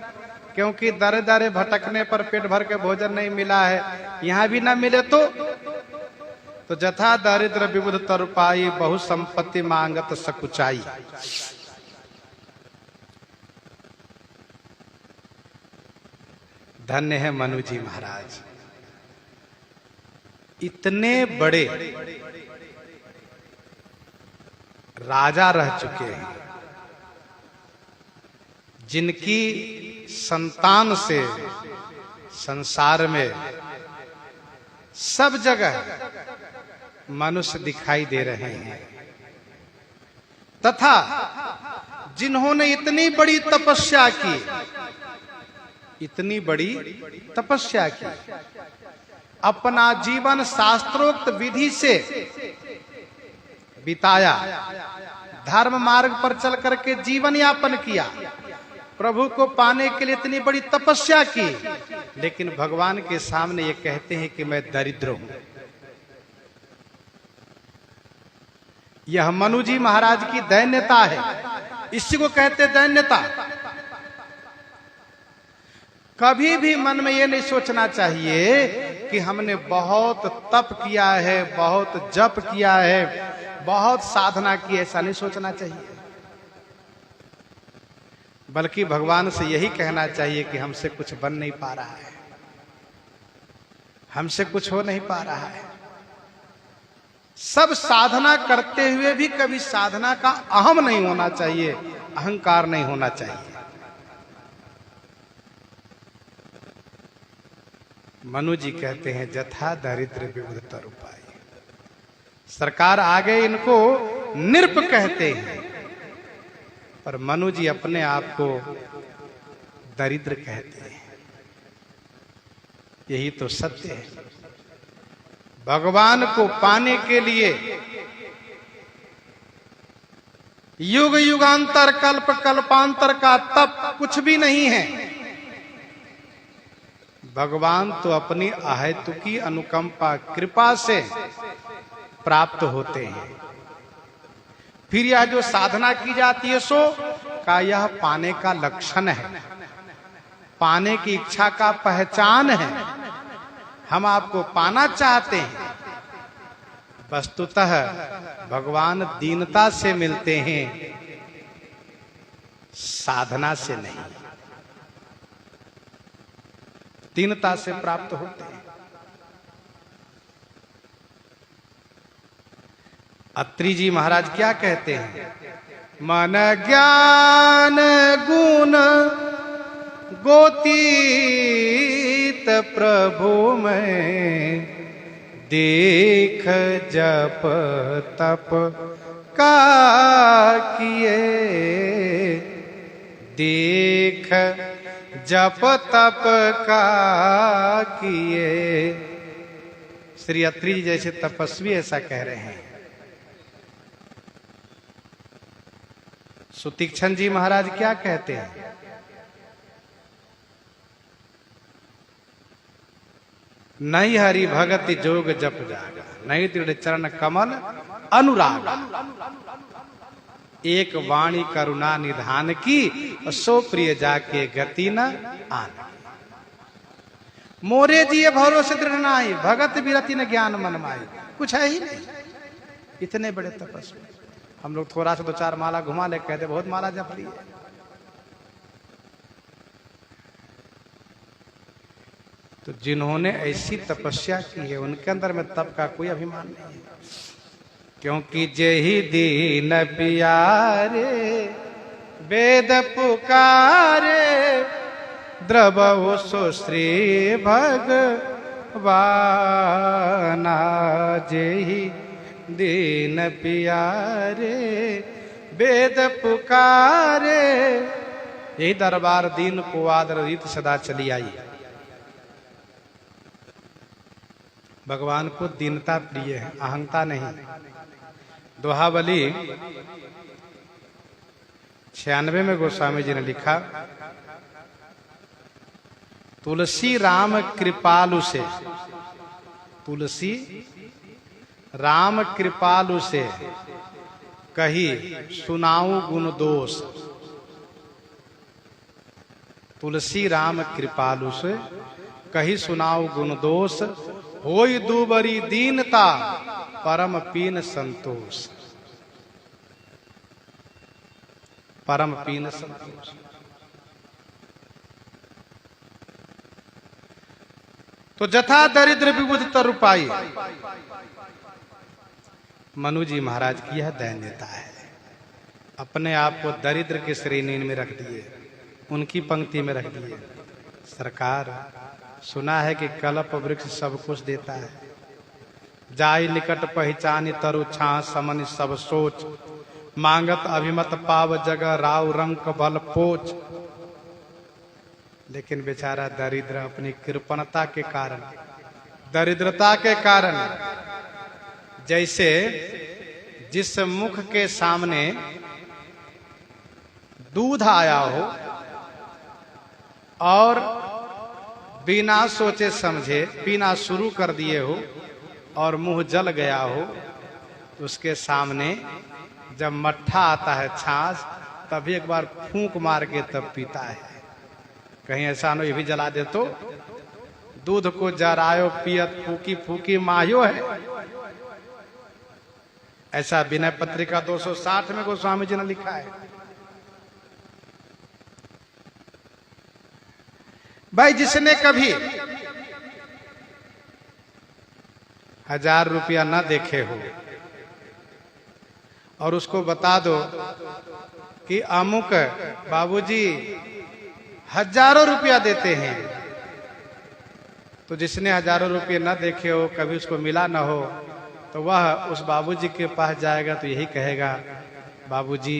क्योंकि दरे दरे भटकने पर पेट भर के भोजन नहीं मिला है, यहां भी ना मिले तो जथा दरिद्र विबुध तरुपाई, बहु संपत्ति मांगत सकुचाई। धन्य है मनु जी महाराज, इतने बड़े राजा रह चुके हैं, जिनकी संतान से संसार में सब जगह मनुष्य दिखाई दे रहे हैं, तथा जिन्होंने इतनी बड़ी तपस्या की, इतनी बड़ी तपस्या की, अपना जीवन शास्त्रोक्त विधि से बिताया, धर्म मार्ग पर चल करके जीवन यापन किया, प्रभु को पाने के लिए इतनी बड़ी तपस्या की, लेकिन भगवान के सामने ये कहते हैं कि मैं दरिद्र हूं। यह मनु जी महाराज की दैन्यता है, इसी को कहते दैन्यता। कभी भी मन में यह नहीं सोचना चाहिए कि हमने बहुत तप किया है, बहुत जप किया है, बहुत साधना की, ऐसा नहीं सोचना चाहिए। बल्कि भगवान से यही कहना चाहिए कि हमसे कुछ बन नहीं पा रहा है, हमसे कुछ हो नहीं पा रहा है। सब साधना करते हुए भी कभी साधना का अहम नहीं होना चाहिए, अहंकार नहीं होना चाहिए। मनु जी कहते हैं जथा दरिद्र विबुधतर उपाय। सरकार आगे इनको निरप कहते हैं, पर मनु जी अपने आप को दरिद्र कहते हैं। यही तो सत्य है। भगवान को पाने के लिए युग युगांतर कल्प कल्पांतर का तप कुछ भी नहीं है। भगवान तो अपनी अहेतुकी अनुकंपा कृपा से प्राप्त होते हैं। फिर यह जो साधना की जाती है सो का यह पाने का लक्षण है, पाने की इच्छा का पहचान है। हम आपको पाना चाहते हैं। वस्तुतः भगवान दीनता से मिलते हैं, साधना से नहीं। दीनता से प्राप्त होते हैं। अत्रि जी महाराज क्या कहते हैं? मन ज्ञान गुण गोतीत प्रभु में देख जप तप का किए, देख जप तप का किए। श्री अत्रि जी जैसे तपस्वी ऐसा कह रहे हैं। सुतीक्षण जी महाराज क्या कहते हैं? नहीं हरि भगति जोग जप जागा, नहीं दृढ़ चरण कमल अनुराग। एक वाणी करुणा निधान की, सो प्रिय जाके गति न आन। मोरे जी भरोसे दृढ़ नाई, भगत विरति न ज्ञान मन माई। कुछ है ही नहीं। इतने बड़े तपस्वी। हम लोग थोड़ा सा दो चार माला घुमा ले, कहते बहुत माला जप ली है। तो जिन्होंने ऐसी तपस्या की है उनके अंदर में तप का कोई अभिमान नहीं है। क्योंकि जेहि दीन पियारे वेद पुकारे, द्रवहु सो श्री भगवाना। जेहि दीन पियारे वेद पुकारे। यही दरबार दीन को आदर रीत सदा चली आई। भगवान को दीनता प्रिय है, अहंता नहीं। दोहावली 96 में गोस्वामी जी ने लिखा, तुलसी राम कृपालु से, तुलसी राम कृपालु से कही सुनाऊं गुण दोष। तुलसी राम कृपालु से कही सुनाऊं गुण दोष, होई दूबरी दीनता परम पीन संतोष। परम पीन संतोष। तो जथा दरिद्र विबुधतर उपाय। मनु जी महाराज की यह दैन्यता है। अपने आप को दरिद्र के श्रेणी में रख दिए, उनकी पंक्ति में रख दिए। सरकार, सुना है कि कल्प वृक्ष सब कुछ देता है। जाई निकट पहचानी तरु छा समन सब सोच, मांगत अभिमत पाव जगह राव रंक बल पोच। लेकिन बेचारा दरिद्र अपनी कृपणता के कारण, दरिद्रता के कारण, जैसे जिस मुख के सामने दूध आया हो और बिना सोचे समझे पीना शुरू कर दिए हो और मुंह जल गया हो, तो उसके सामने जब मट्ठा आता है छाछ, तभी एक बार फूंक मार के तब पीता है। कहीं ऐसा न ये भी जला दे तो दूध को जरायो पियत फूकी फूकी मायो है। ऐसा विनय पत्रिका 260 में गोस्वामी जी ने लिखा है। भाई जिसने कभी 1000 रुपया ना देखे हो और उसको बता दो कि अमुक बाबूजी हजारों रुपया देते हैं, तो जिसने हजारों रुपये ना देखे हो, कभी उसको मिला ना हो, तो वह उस बाबूजी के पास जाएगा तो यही कहेगा, बाबूजी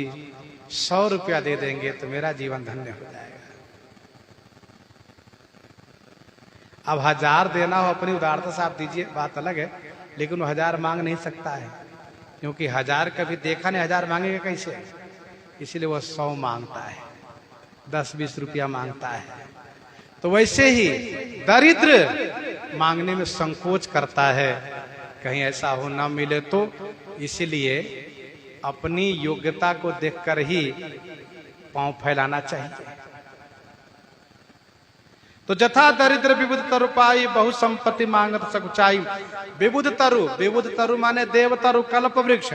100 रुपया दे देंगे तो मेरा जीवन धन्य हो जाएगा। अब 1000 देना हो अपनी उदारता से आप दीजिए, बात अलग है, लेकिन वो 1000 मांग नहीं सकता है, क्योंकि 1000 कभी देखा नहीं, 1000 मांगेगा कैसे? इसीलिए वह 100 मांगता है, 10-20 रुपया मांगता है। तो वैसे ही दरिद्र मांगने में संकोच करता है, कहीं ऐसा हो ना मिले तो। इसीलिए अपनी योग्यता को देखकर ही पांव फैलाना चाहिए। तो जथा दरिद्र विबुध तरु पाई, बहु संपत्ति मांगत सकुचाई। विबुध तरु माने देव तरु कल्प वृक्ष,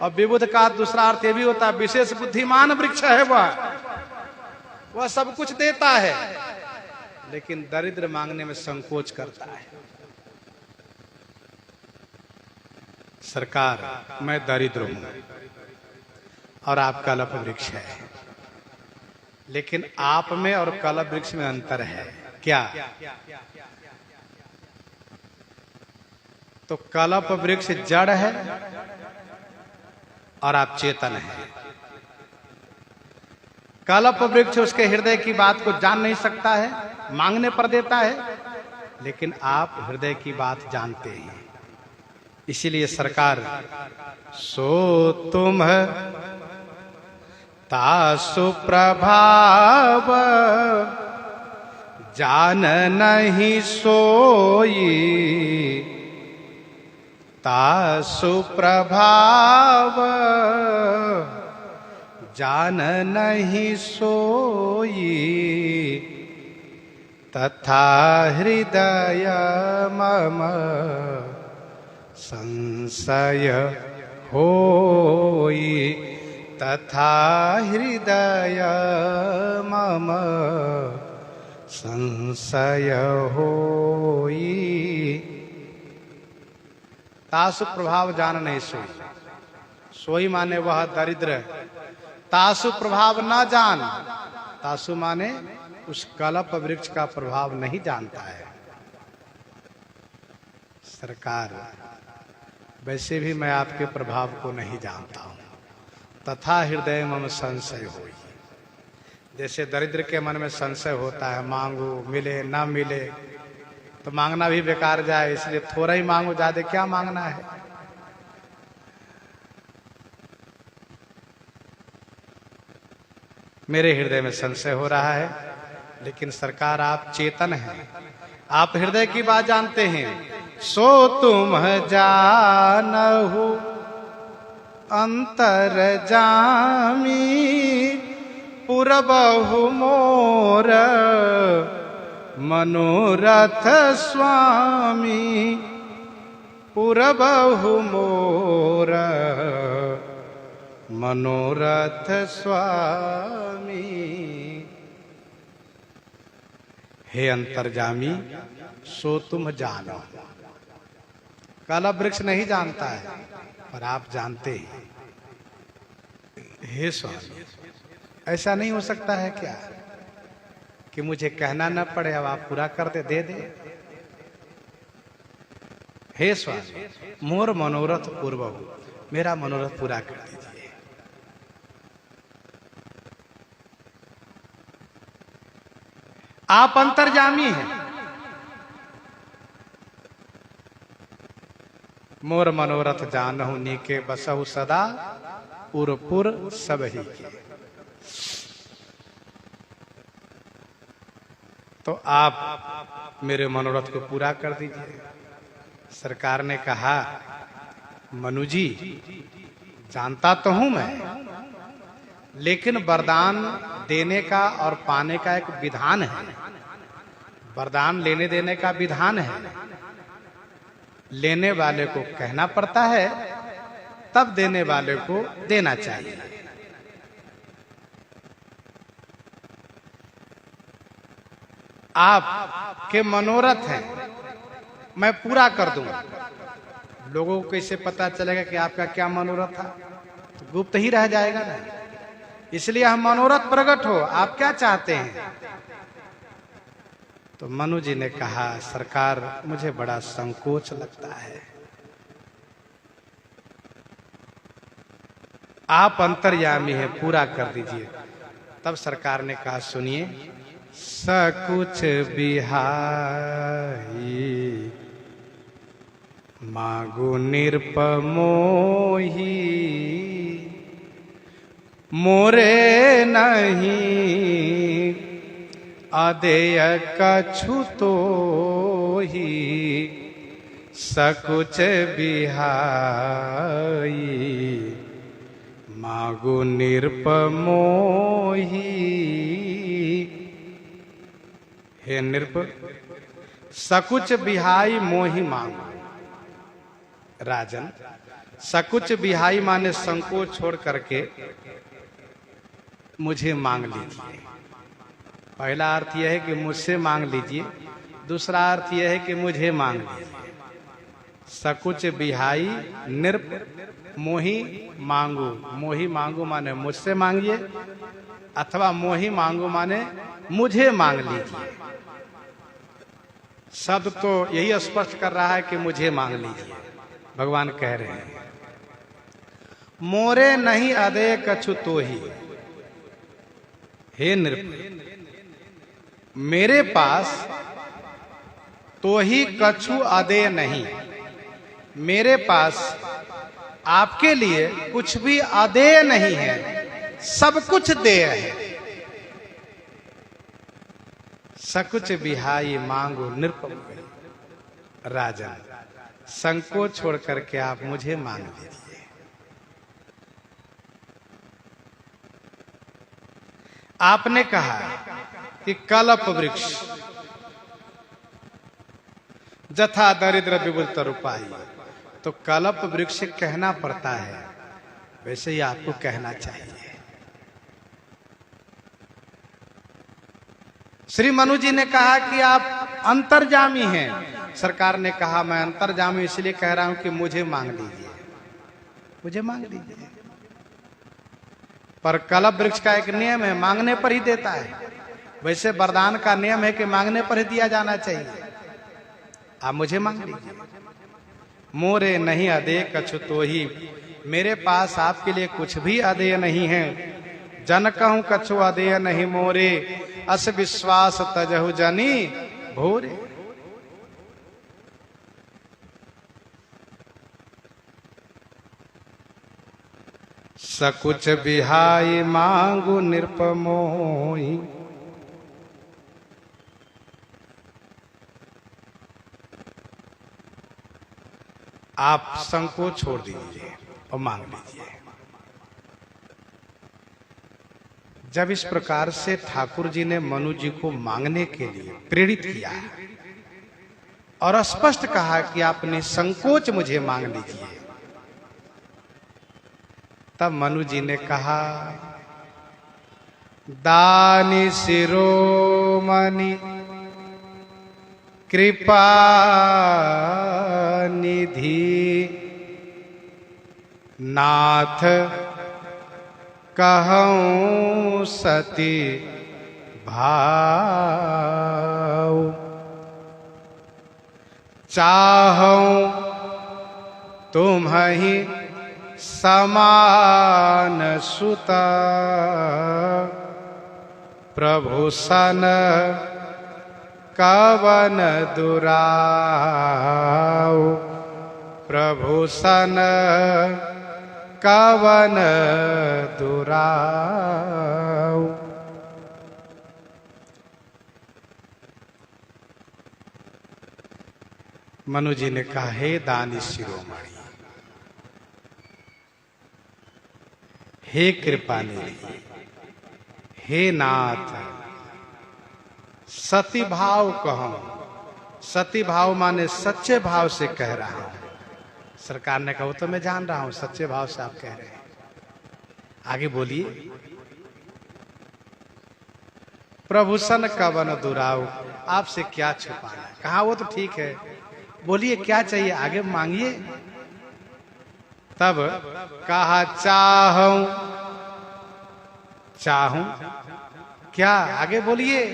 और विबुध का दूसरा अर्थ ये भी होता है विशेष बुद्धिमान वृक्ष है। वह सब कुछ देता है, लेकिन दरिद्र मांगने में संकोच करता है। सरकार, मैं दरिद्र हूं और आप कल्प वृक्ष है, लेकिन आप में और कल्प वृक्ष में अंतर है। क्या? तो कल्प वृक्ष जड़ है और आप चेतन है। कल्प वृक्ष उसके हृदय की बात को जान नहीं सकता है, मांगने पर देता है, लेकिन आप हृदय की बात जानते हैं। इसीलिए सरकार, सो तुम तासु प्रभाव जान नहीं सोई, तासु प्रभाव जान नहीं सोई, तथा हृदय मम संशय होई, तथा हृदय मम संशय होई। तासु प्रभाव जान नहीं सोई, सोई माने वह दरिद्र तासु प्रभाव न जान, तासु माने उस कल्प वृक्ष का प्रभाव नहीं जानता है। सरकार, वैसे भी मैं आपके प्रभाव को नहीं जानता हूं, तथा हृदय मम संशय होई। जैसे दरिद्र के मन में संशय होता है, मांगू मिले ना मिले तो मांगना भी बेकार जाए, इसलिए थोड़ा ही मांगो, ज्यादा क्या मांगना है। मेरे हृदय में संशय हो रहा है, लेकिन सरकार आप चेतन हैं, आप हृदय की बात जानते हैं। सो तुम जानहु अंतर जामी, पुरबहु मोर मनोरथ स्वामी, पुरबहु मोर मनोरथ स्वामी। हे अंतर्जामी, सो तुम जानो। कल्प वृक्ष नहीं जानता है, पर आप जानते हैं। हे स्वामी, ऐसा नहीं हो सकता है क्या कि मुझे कहना न पड़े, अब आप पूरा कर दे दे। हे स्वामी, मोर मनोरथ पूर्वहु, मेरा मनोरथ पूरा कर दीजिए। आप अंतर्जामी हैं, मोर मनोरथ जानहु नीके, बसहु सदा पुर सब ही के। तो आप मेरे मनोरथ को पूरा कर दीजिए। सरकार ने कहा, मनु जी जानता तो हूं मैं, लेकिन वरदान देने का और पाने का एक विधान है। वरदान लेने देने का विधान है। लेने वाले को कहना पड़ता है तब देने वाले को देना चाहिए। आप के मनोरथ हैं, मैं पूरा कर दूंगा। लोगों को कैसे पता चलेगा कि आपका क्या मनोरथ था? तो गुप्त ही रह जाएगा ना। इसलिए हम मनोरथ प्रकट हो, आप क्या चाहते हैं? तो मनु जी ने कहा, सरकार मुझे बड़ा संकोच लगता है, आप अंतर्यामी हैं, पूरा कर दीजिए। तब सरकार ने कहा, सुनिए, सकुच बिहाई मागु निरपमोही मोरे नहीं अदेय कछु तोही सकुच बिहाई मागु निरपमोही। हे निरप, सकुच बिहाई मोहि मांगो। राजन, सकुच बिहाई माने संकोच छोड़ करके मुझे मांग लीजिए। पहला अर्थ यह है कि मुझसे मांग लीजिए, दूसरा अर्थ यह है कि मुझे मांग लीजिए। सकुच बिहाई निरप मोहि मांगू। मोहि मांगू माने मुझसे मांगिए, अथवा मोहि मांगू माने मुझे मांग लीजिए। शब्द तो यही स्पष्ट कर रहा है कि मुझे मांग लीजिए। भगवान कह रहे हैं, मोरे नहीं अदे कछु तोही। हे नृप, मेरे पास तो ही कछु अदे नहीं, मेरे पास आपके लिए कुछ भी अदेय नहीं है, सब कुछ देय है। सकुच बिहाई मांगो नृप। राजन, संकोच छोड़ करके आप मुझे मांग लीजिए। आपने कहा कि कल्प वृक्ष जथा दरिद्र विबुल तरुपाई, तो कल्प वृक्ष कहना पड़ता है, वैसे ही आपको कहना चाहिए। श्री मनु जी ने कहा कि आप अंतर्जामी हैं। सरकार ने कहा, मैं अंतर्जामी इसलिए कह रहा हूं कि मुझे मांग लीजिए, मुझे मांग लीजिए। पर कल्प वृक्ष का एक नियम है, मांगने पर ही देता है। वैसे वरदान का नियम है कि मांगने पर ही दिया जाना चाहिए। आप मुझे मांग लीजिए। मोरे नहीं अदेय कछु तोही, मेरे पास आपके लिए कुछ भी अदेय नहीं है। जन कहूं कछु अदेय नहीं मोरे, अस विश्वास तजहु जनी भोरे। सकुच बिहाई मांगु निरपमोही। आप संकोच छोड़ दीजिए और मांग लीजिए। जब इस प्रकार से ठाकुर जी ने मनु जी को मांगने के लिए प्रेरित किया और स्पष्ट कहा कि आप निसंकोच मुझे मांग लीजिए, तब मनु जी ने कहा, दानी शिरोमणि कृपा निधि नाथ कहूं सती भाव, चाहूं तुम्हि समान सुता, प्रभु सन कवन दुराव, प्रभु सन कवन दुराव। मनु जी ने कहा, हे दानी शिरोमणि, हे कृपा निधि, हे नाथ, सती भाव कहूं। सती भाव माने सच्चे भाव से कह रहा हूं, सरकार ने कहा वो तो मैं जान रहा हूं, सच्चे भाव से आप कह रहे हैं, आगे बोलिए। प्रभु सन कवन दुराऊ, आपसे क्या छुपाना। कहा वो तो ठीक है, बोलिए क्या चाहिए, आगे मांगिए। तब कहा चाहूं, चाहूं क्या, आगे बोलिए।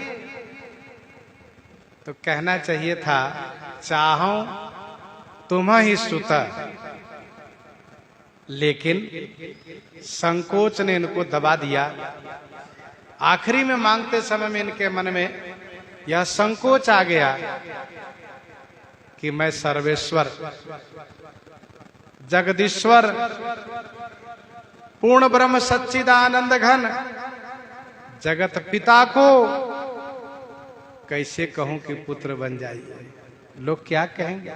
तो कहना चाहिए था चाहूं तुम्हें सुत, लेकिन संकोच ने इनको दबा दिया। आखिरी में मांगते समय में इनके मन में यह संकोच आ गया कि मैं सर्वेश्वर जगदीश्वर पूर्ण ब्रह्म सच्चिदानंद घन जगत पिता को कैसे कहूं कि पुत्र बन जाइए। लोग क्या कहेंगे,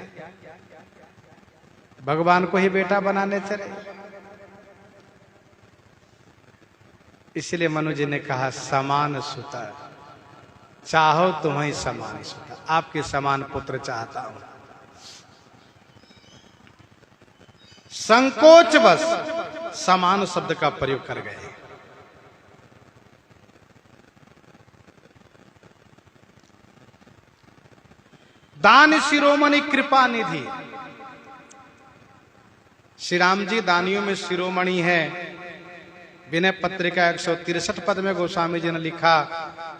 भगवान को ही बेटा बनाने चले। इसलिए मनु जी ने कहा समान सुता, चाहो तुम्हें समान सुता, आपके समान पुत्र चाहता हूं। संकोच बस समान शब्द का प्रयोग कर गए। दान शिरोमणि कृपा निधि, श्री राम जी दानियों में शिरोमणि है। विनय पत्रिका 163 पद में गोस्वामी जी ने लिखा,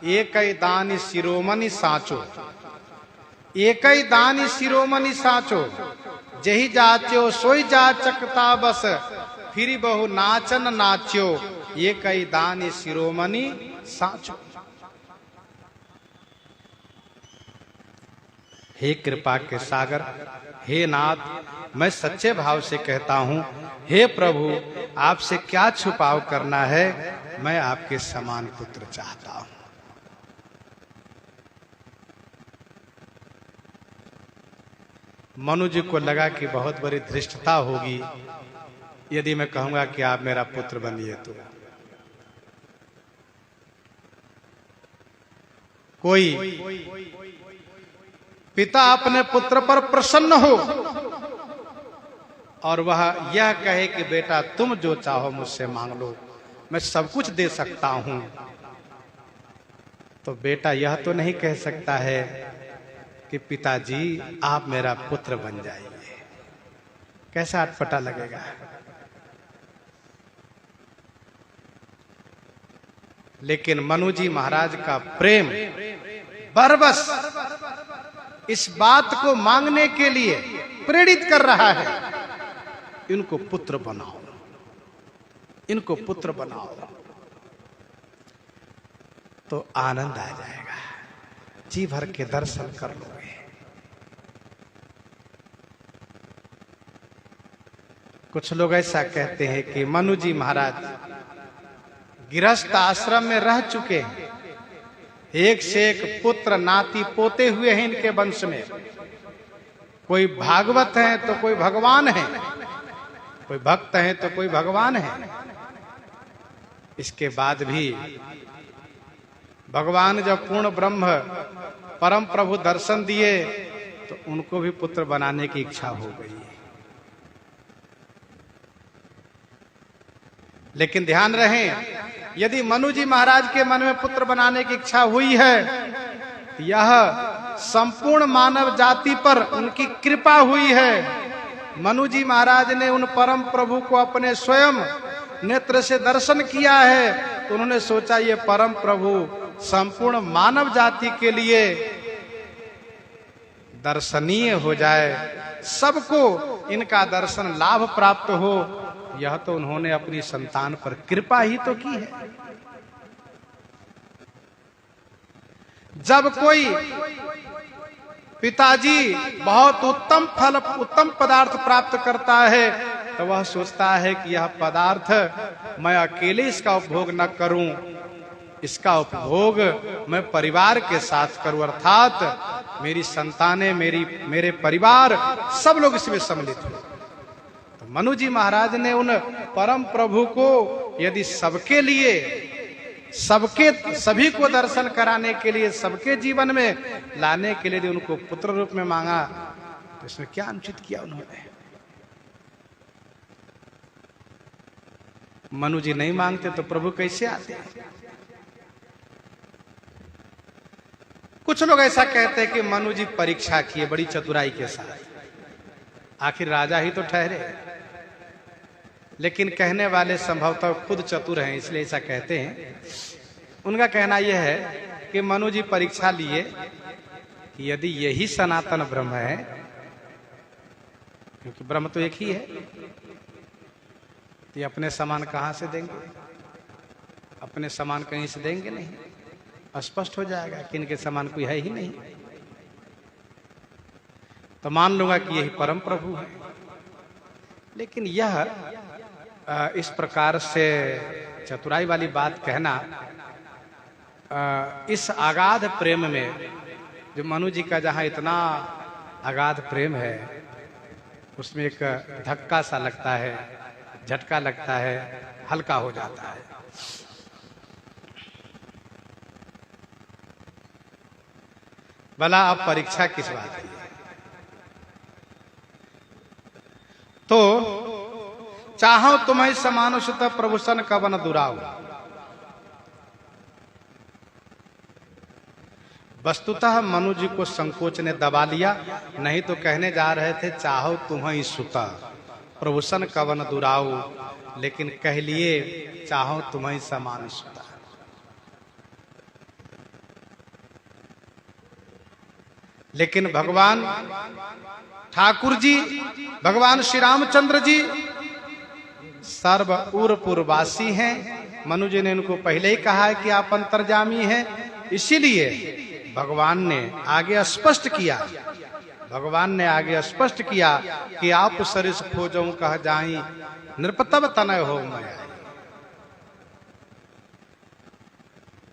एक ही दान शिरोमणि साचो, एक ही दान शिरोमणि साचो, जही जाच्यो सोई जाचकता बस, फिर बहु नाचन नाच्यो, एक ही दान शिरोमणि साचो। हे कृपा के सागर, हे नाथ, मैं सच्चे भाव से कहता हूं, हे प्रभु आपसे क्या छुपाव करना है, मैं आपके समान पुत्र चाहता हूं। मनु जी को लगा कि बहुत बड़ी धृष्टता होगी यदि मैं कहूंगा कि आप मेरा पुत्र बनिए। तो कोई पिता अपने पुत्र पर प्रसन्न हो और वह यह कहे कि बेटा तुम जो चाहो मुझसे मांग लो, मैं सब कुछ दे सकता हूं, तो बेटा यह तो नहीं कह सकता है कि पिताजी आप मेरा पुत्र बन जाइए। कैसा अटपटा लगेगा। लेकिन मनु जी महाराज का प्रेम बरबस इस बात को मांगने के लिए प्रेरित कर रहा है, इनको पुत्र बनाओ, इनको पुत्र बनाओ, तो आनंद आ जाएगा, जी भर के दर्शन कर लोगे। कुछ लोग ऐसा कहते हैं कि मनु जी महाराज गृहस्थ आश्रम में रह चुके हैं, एक से एक पुत्र नाती पोते हुए हैं इनके वंश में। कोई भागवत है तो कोई भगवान है, कोई भक्त है तो कोई भगवान है। इसके बाद भी भगवान जब पूर्ण ब्रह्म परम प्रभु दर्शन दिए तो उनको भी पुत्र बनाने की इच्छा हो गई। लेकिन ध्यान रहे, यदि मनु जी महाराज के मन में पुत्र बनाने की इच्छा हुई है, यह संपूर्ण मानव जाति पर उनकी कृपा हुई है। मनु जी महाराज ने उन परम प्रभु को अपने स्वयं नेत्र से दर्शन किया है, तो उन्होंने सोचा ये परम प्रभु संपूर्ण मानव जाति के लिए दर्शनीय हो जाए, सबको इनका दर्शन लाभ प्राप्त हो। यह तो उन्होंने अपनी संतान पर कृपा ही तो की है। जब कोई पिताजी बहुत उत्तम फल उत्तम पदार्थ प्राप्त करता है तो वह सोचता है कि यह पदार्थ मैं अकेले इसका उपभोग न करूं, इसका उपभोग मैं परिवार के साथ करूं, अर्थात मेरी संतानें, मेरे परिवार सब लोग इसमें सम्मिलित हो। तो मनु जी महाराज ने उन परम प्रभु को यदि सबके लिए, सभी को दर्शन कराने के लिए, सबके जीवन में लाने के लिए उनको पुत्र रूप में मांगा, तो इसमें क्या अनुचित किया उन्होंने। मनु जी नहीं मांगते तो प्रभु कैसे आते? कुछ लोग ऐसा कहते हैं कि मनु जी परीक्षा किए बड़ी चतुराई के साथ, आखिर राजा ही तो ठहरे। लेकिन कहने वाले संभवतः खुद चतुर हैं, इसलिए ऐसा कहते हैं। उनका कहना यह है कि मनु जी परीक्षा लिए कि यदि यही सनातन ब्रह्म है, क्योंकि ब्रह्म तो एक ही है, तो ये अपने समान कहां से देंगे? अपने समान कहीं से देंगे नहीं, स्पष्ट हो जाएगा कि इनके समान कोई है ही नहीं। तो मान लूंगा कि यही परम प्रभु है। लेकिन यह इस प्रकार से चतुराई वाली बात कहना, इस अगाध प्रेम में, जो मनु जी का जहां इतना अगाध प्रेम है, उसमें एक धक्का सा लगता है, झटका लगता है, हल्का हो जाता है। भला अब परीक्षा किस बात की? तो चाहो तुम्हें समानुषित प्रभुसन कवन दुराऊ। वस्तुतः मनु जी को संकोच ने दबा लिया, नहीं तो कहने जा रहे थे चाहो तुम्हें सुता प्रभुसन कवन दुराऊ, लेकिन कह लिए चाहो तुम्हें समानुषित। लेकिन भगवान ठाकुर जी, भगवान श्री रामचंद्र जी सर्व उरपुरवासी हैं। मनु जी ने उनको पहले ही कहा है कि आप अंतर्जामी हैं, इसीलिए भगवान ने आगे स्पष्ट किया, कि आप सरिस खोजों कह जाई नृपतव तनय हो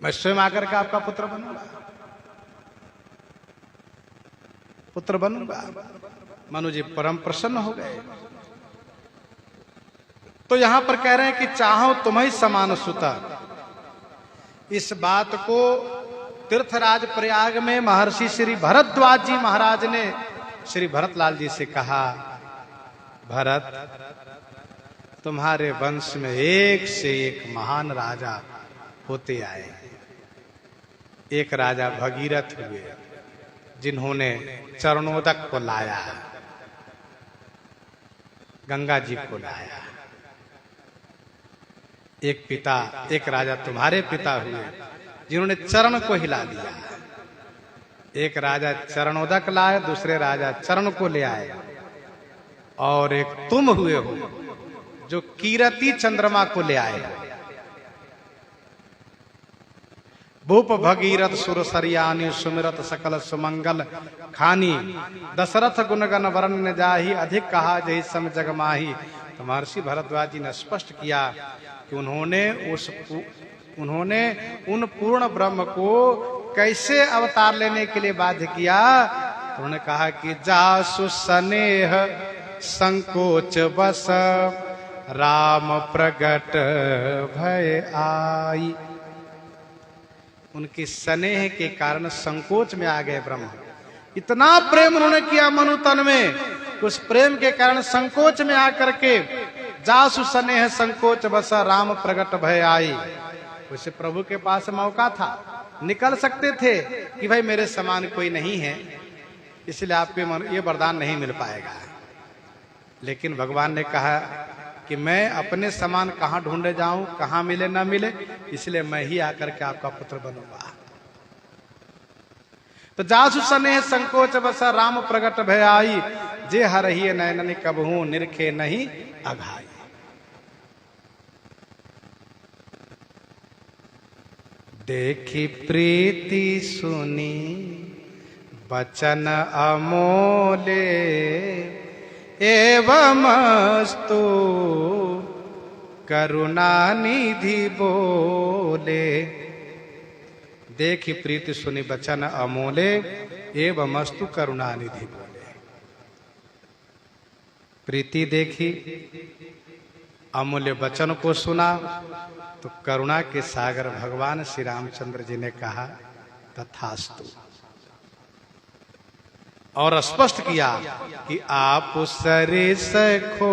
मैं स्वयं आकर के आपका पुत्र बनूंगा। मनु जी परम प्रसन्न हो गए। तो यहां पर कह रहे हैं कि चाहो तुम्हें समान सुता। इस बात को तीर्थराज प्रयाग में महर्षि श्री भरद्वाज जी महाराज ने श्री भरतलाल जी से कहा, भरत तुम्हारे वंश में एक से एक महान राजा होते आए। एक राजा भगीरथ हुए, जिन्होंने चरणोदक को लाया, गंगा जी को लाया। एक राजा तुम्हारे पिता हुए, जिन्होंने चरण को हिला दिया। एक राजा चरणोदक लाए, दूसरे राजा चरण को ले आए। और एक तुम हुए हो, जो कीरति चंद्रमा को ले आए। भूप भगीरथ सुरसरियानि सुमिरत सकल सुमंगल खानी। दशरथ गुणगन वर्ण जाहि, अधिक कहा जहि सम जग माही। तो महर्षि भरद्वाज जी ने स्पष्ट किया कि उन्होंने उन पूर्ण ब्रह्म को कैसे अवतार लेने के लिए बाध्य किया। तो उन्होंने कहा कि जासु स्नेह संकोच बस, राम प्रगट भय आई। उनकी स्नेह के कारण संकोच में आ गए ब्रह्म। इतना प्रेम उन्होंने किया मनु तन में, उस प्रेम के कारण संकोच में आकर के जासु स्नेह संकोच बस, राम प्रगट भय आई। उसे प्रभु के पास मौका था, निकल सकते थे कि भाई मेरे समान कोई नहीं है, इसलिए आपको ये वरदान नहीं मिल पाएगा। लेकिन भगवान ने कहा कि मैं अपने समान कहां ढूंढे जाऊं, कहां मिले ना मिले, इसलिए मैं ही आकर के आपका पुत्र बनूंगा। तो जासु स्नेह संकोच बस, राम प्रगट भय आई। जे हरहिए नयननि कबहू, निरखे नहीं अघाई। देखी प्रीति सुनी बचन अमोले, एवमस्तु करुणा निधि बोले। देखी प्रीति सुनी बचन अमोले, एवमस्तु करुणा निधि बोले। प्रीति देखी, अमूल्य वचन को सुना, तो करुणा के सागर भगवान श्री रामचंद्र जी ने कहा तथास्तु, और स्पष्ट किया कि आप सरिस खो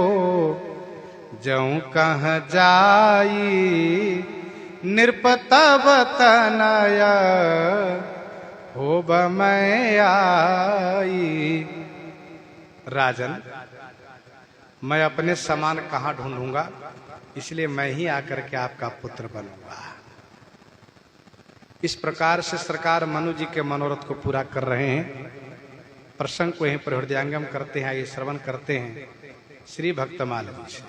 जऊं कह जाई निरपतब तनया होब मैं आई। राजन, मैं अपने समान कहाँ ढूंढूंगा, इसलिए मैं ही आकर के आपका पुत्र बनूंगा। इस प्रकार से सरकार मनु जी के मनोरथ को पूरा कर रहे हैं। प्रसंग को यहीं पर हृदयंगम करते हैं, ये श्रवण करते हैं श्री भक्तमाल जी से।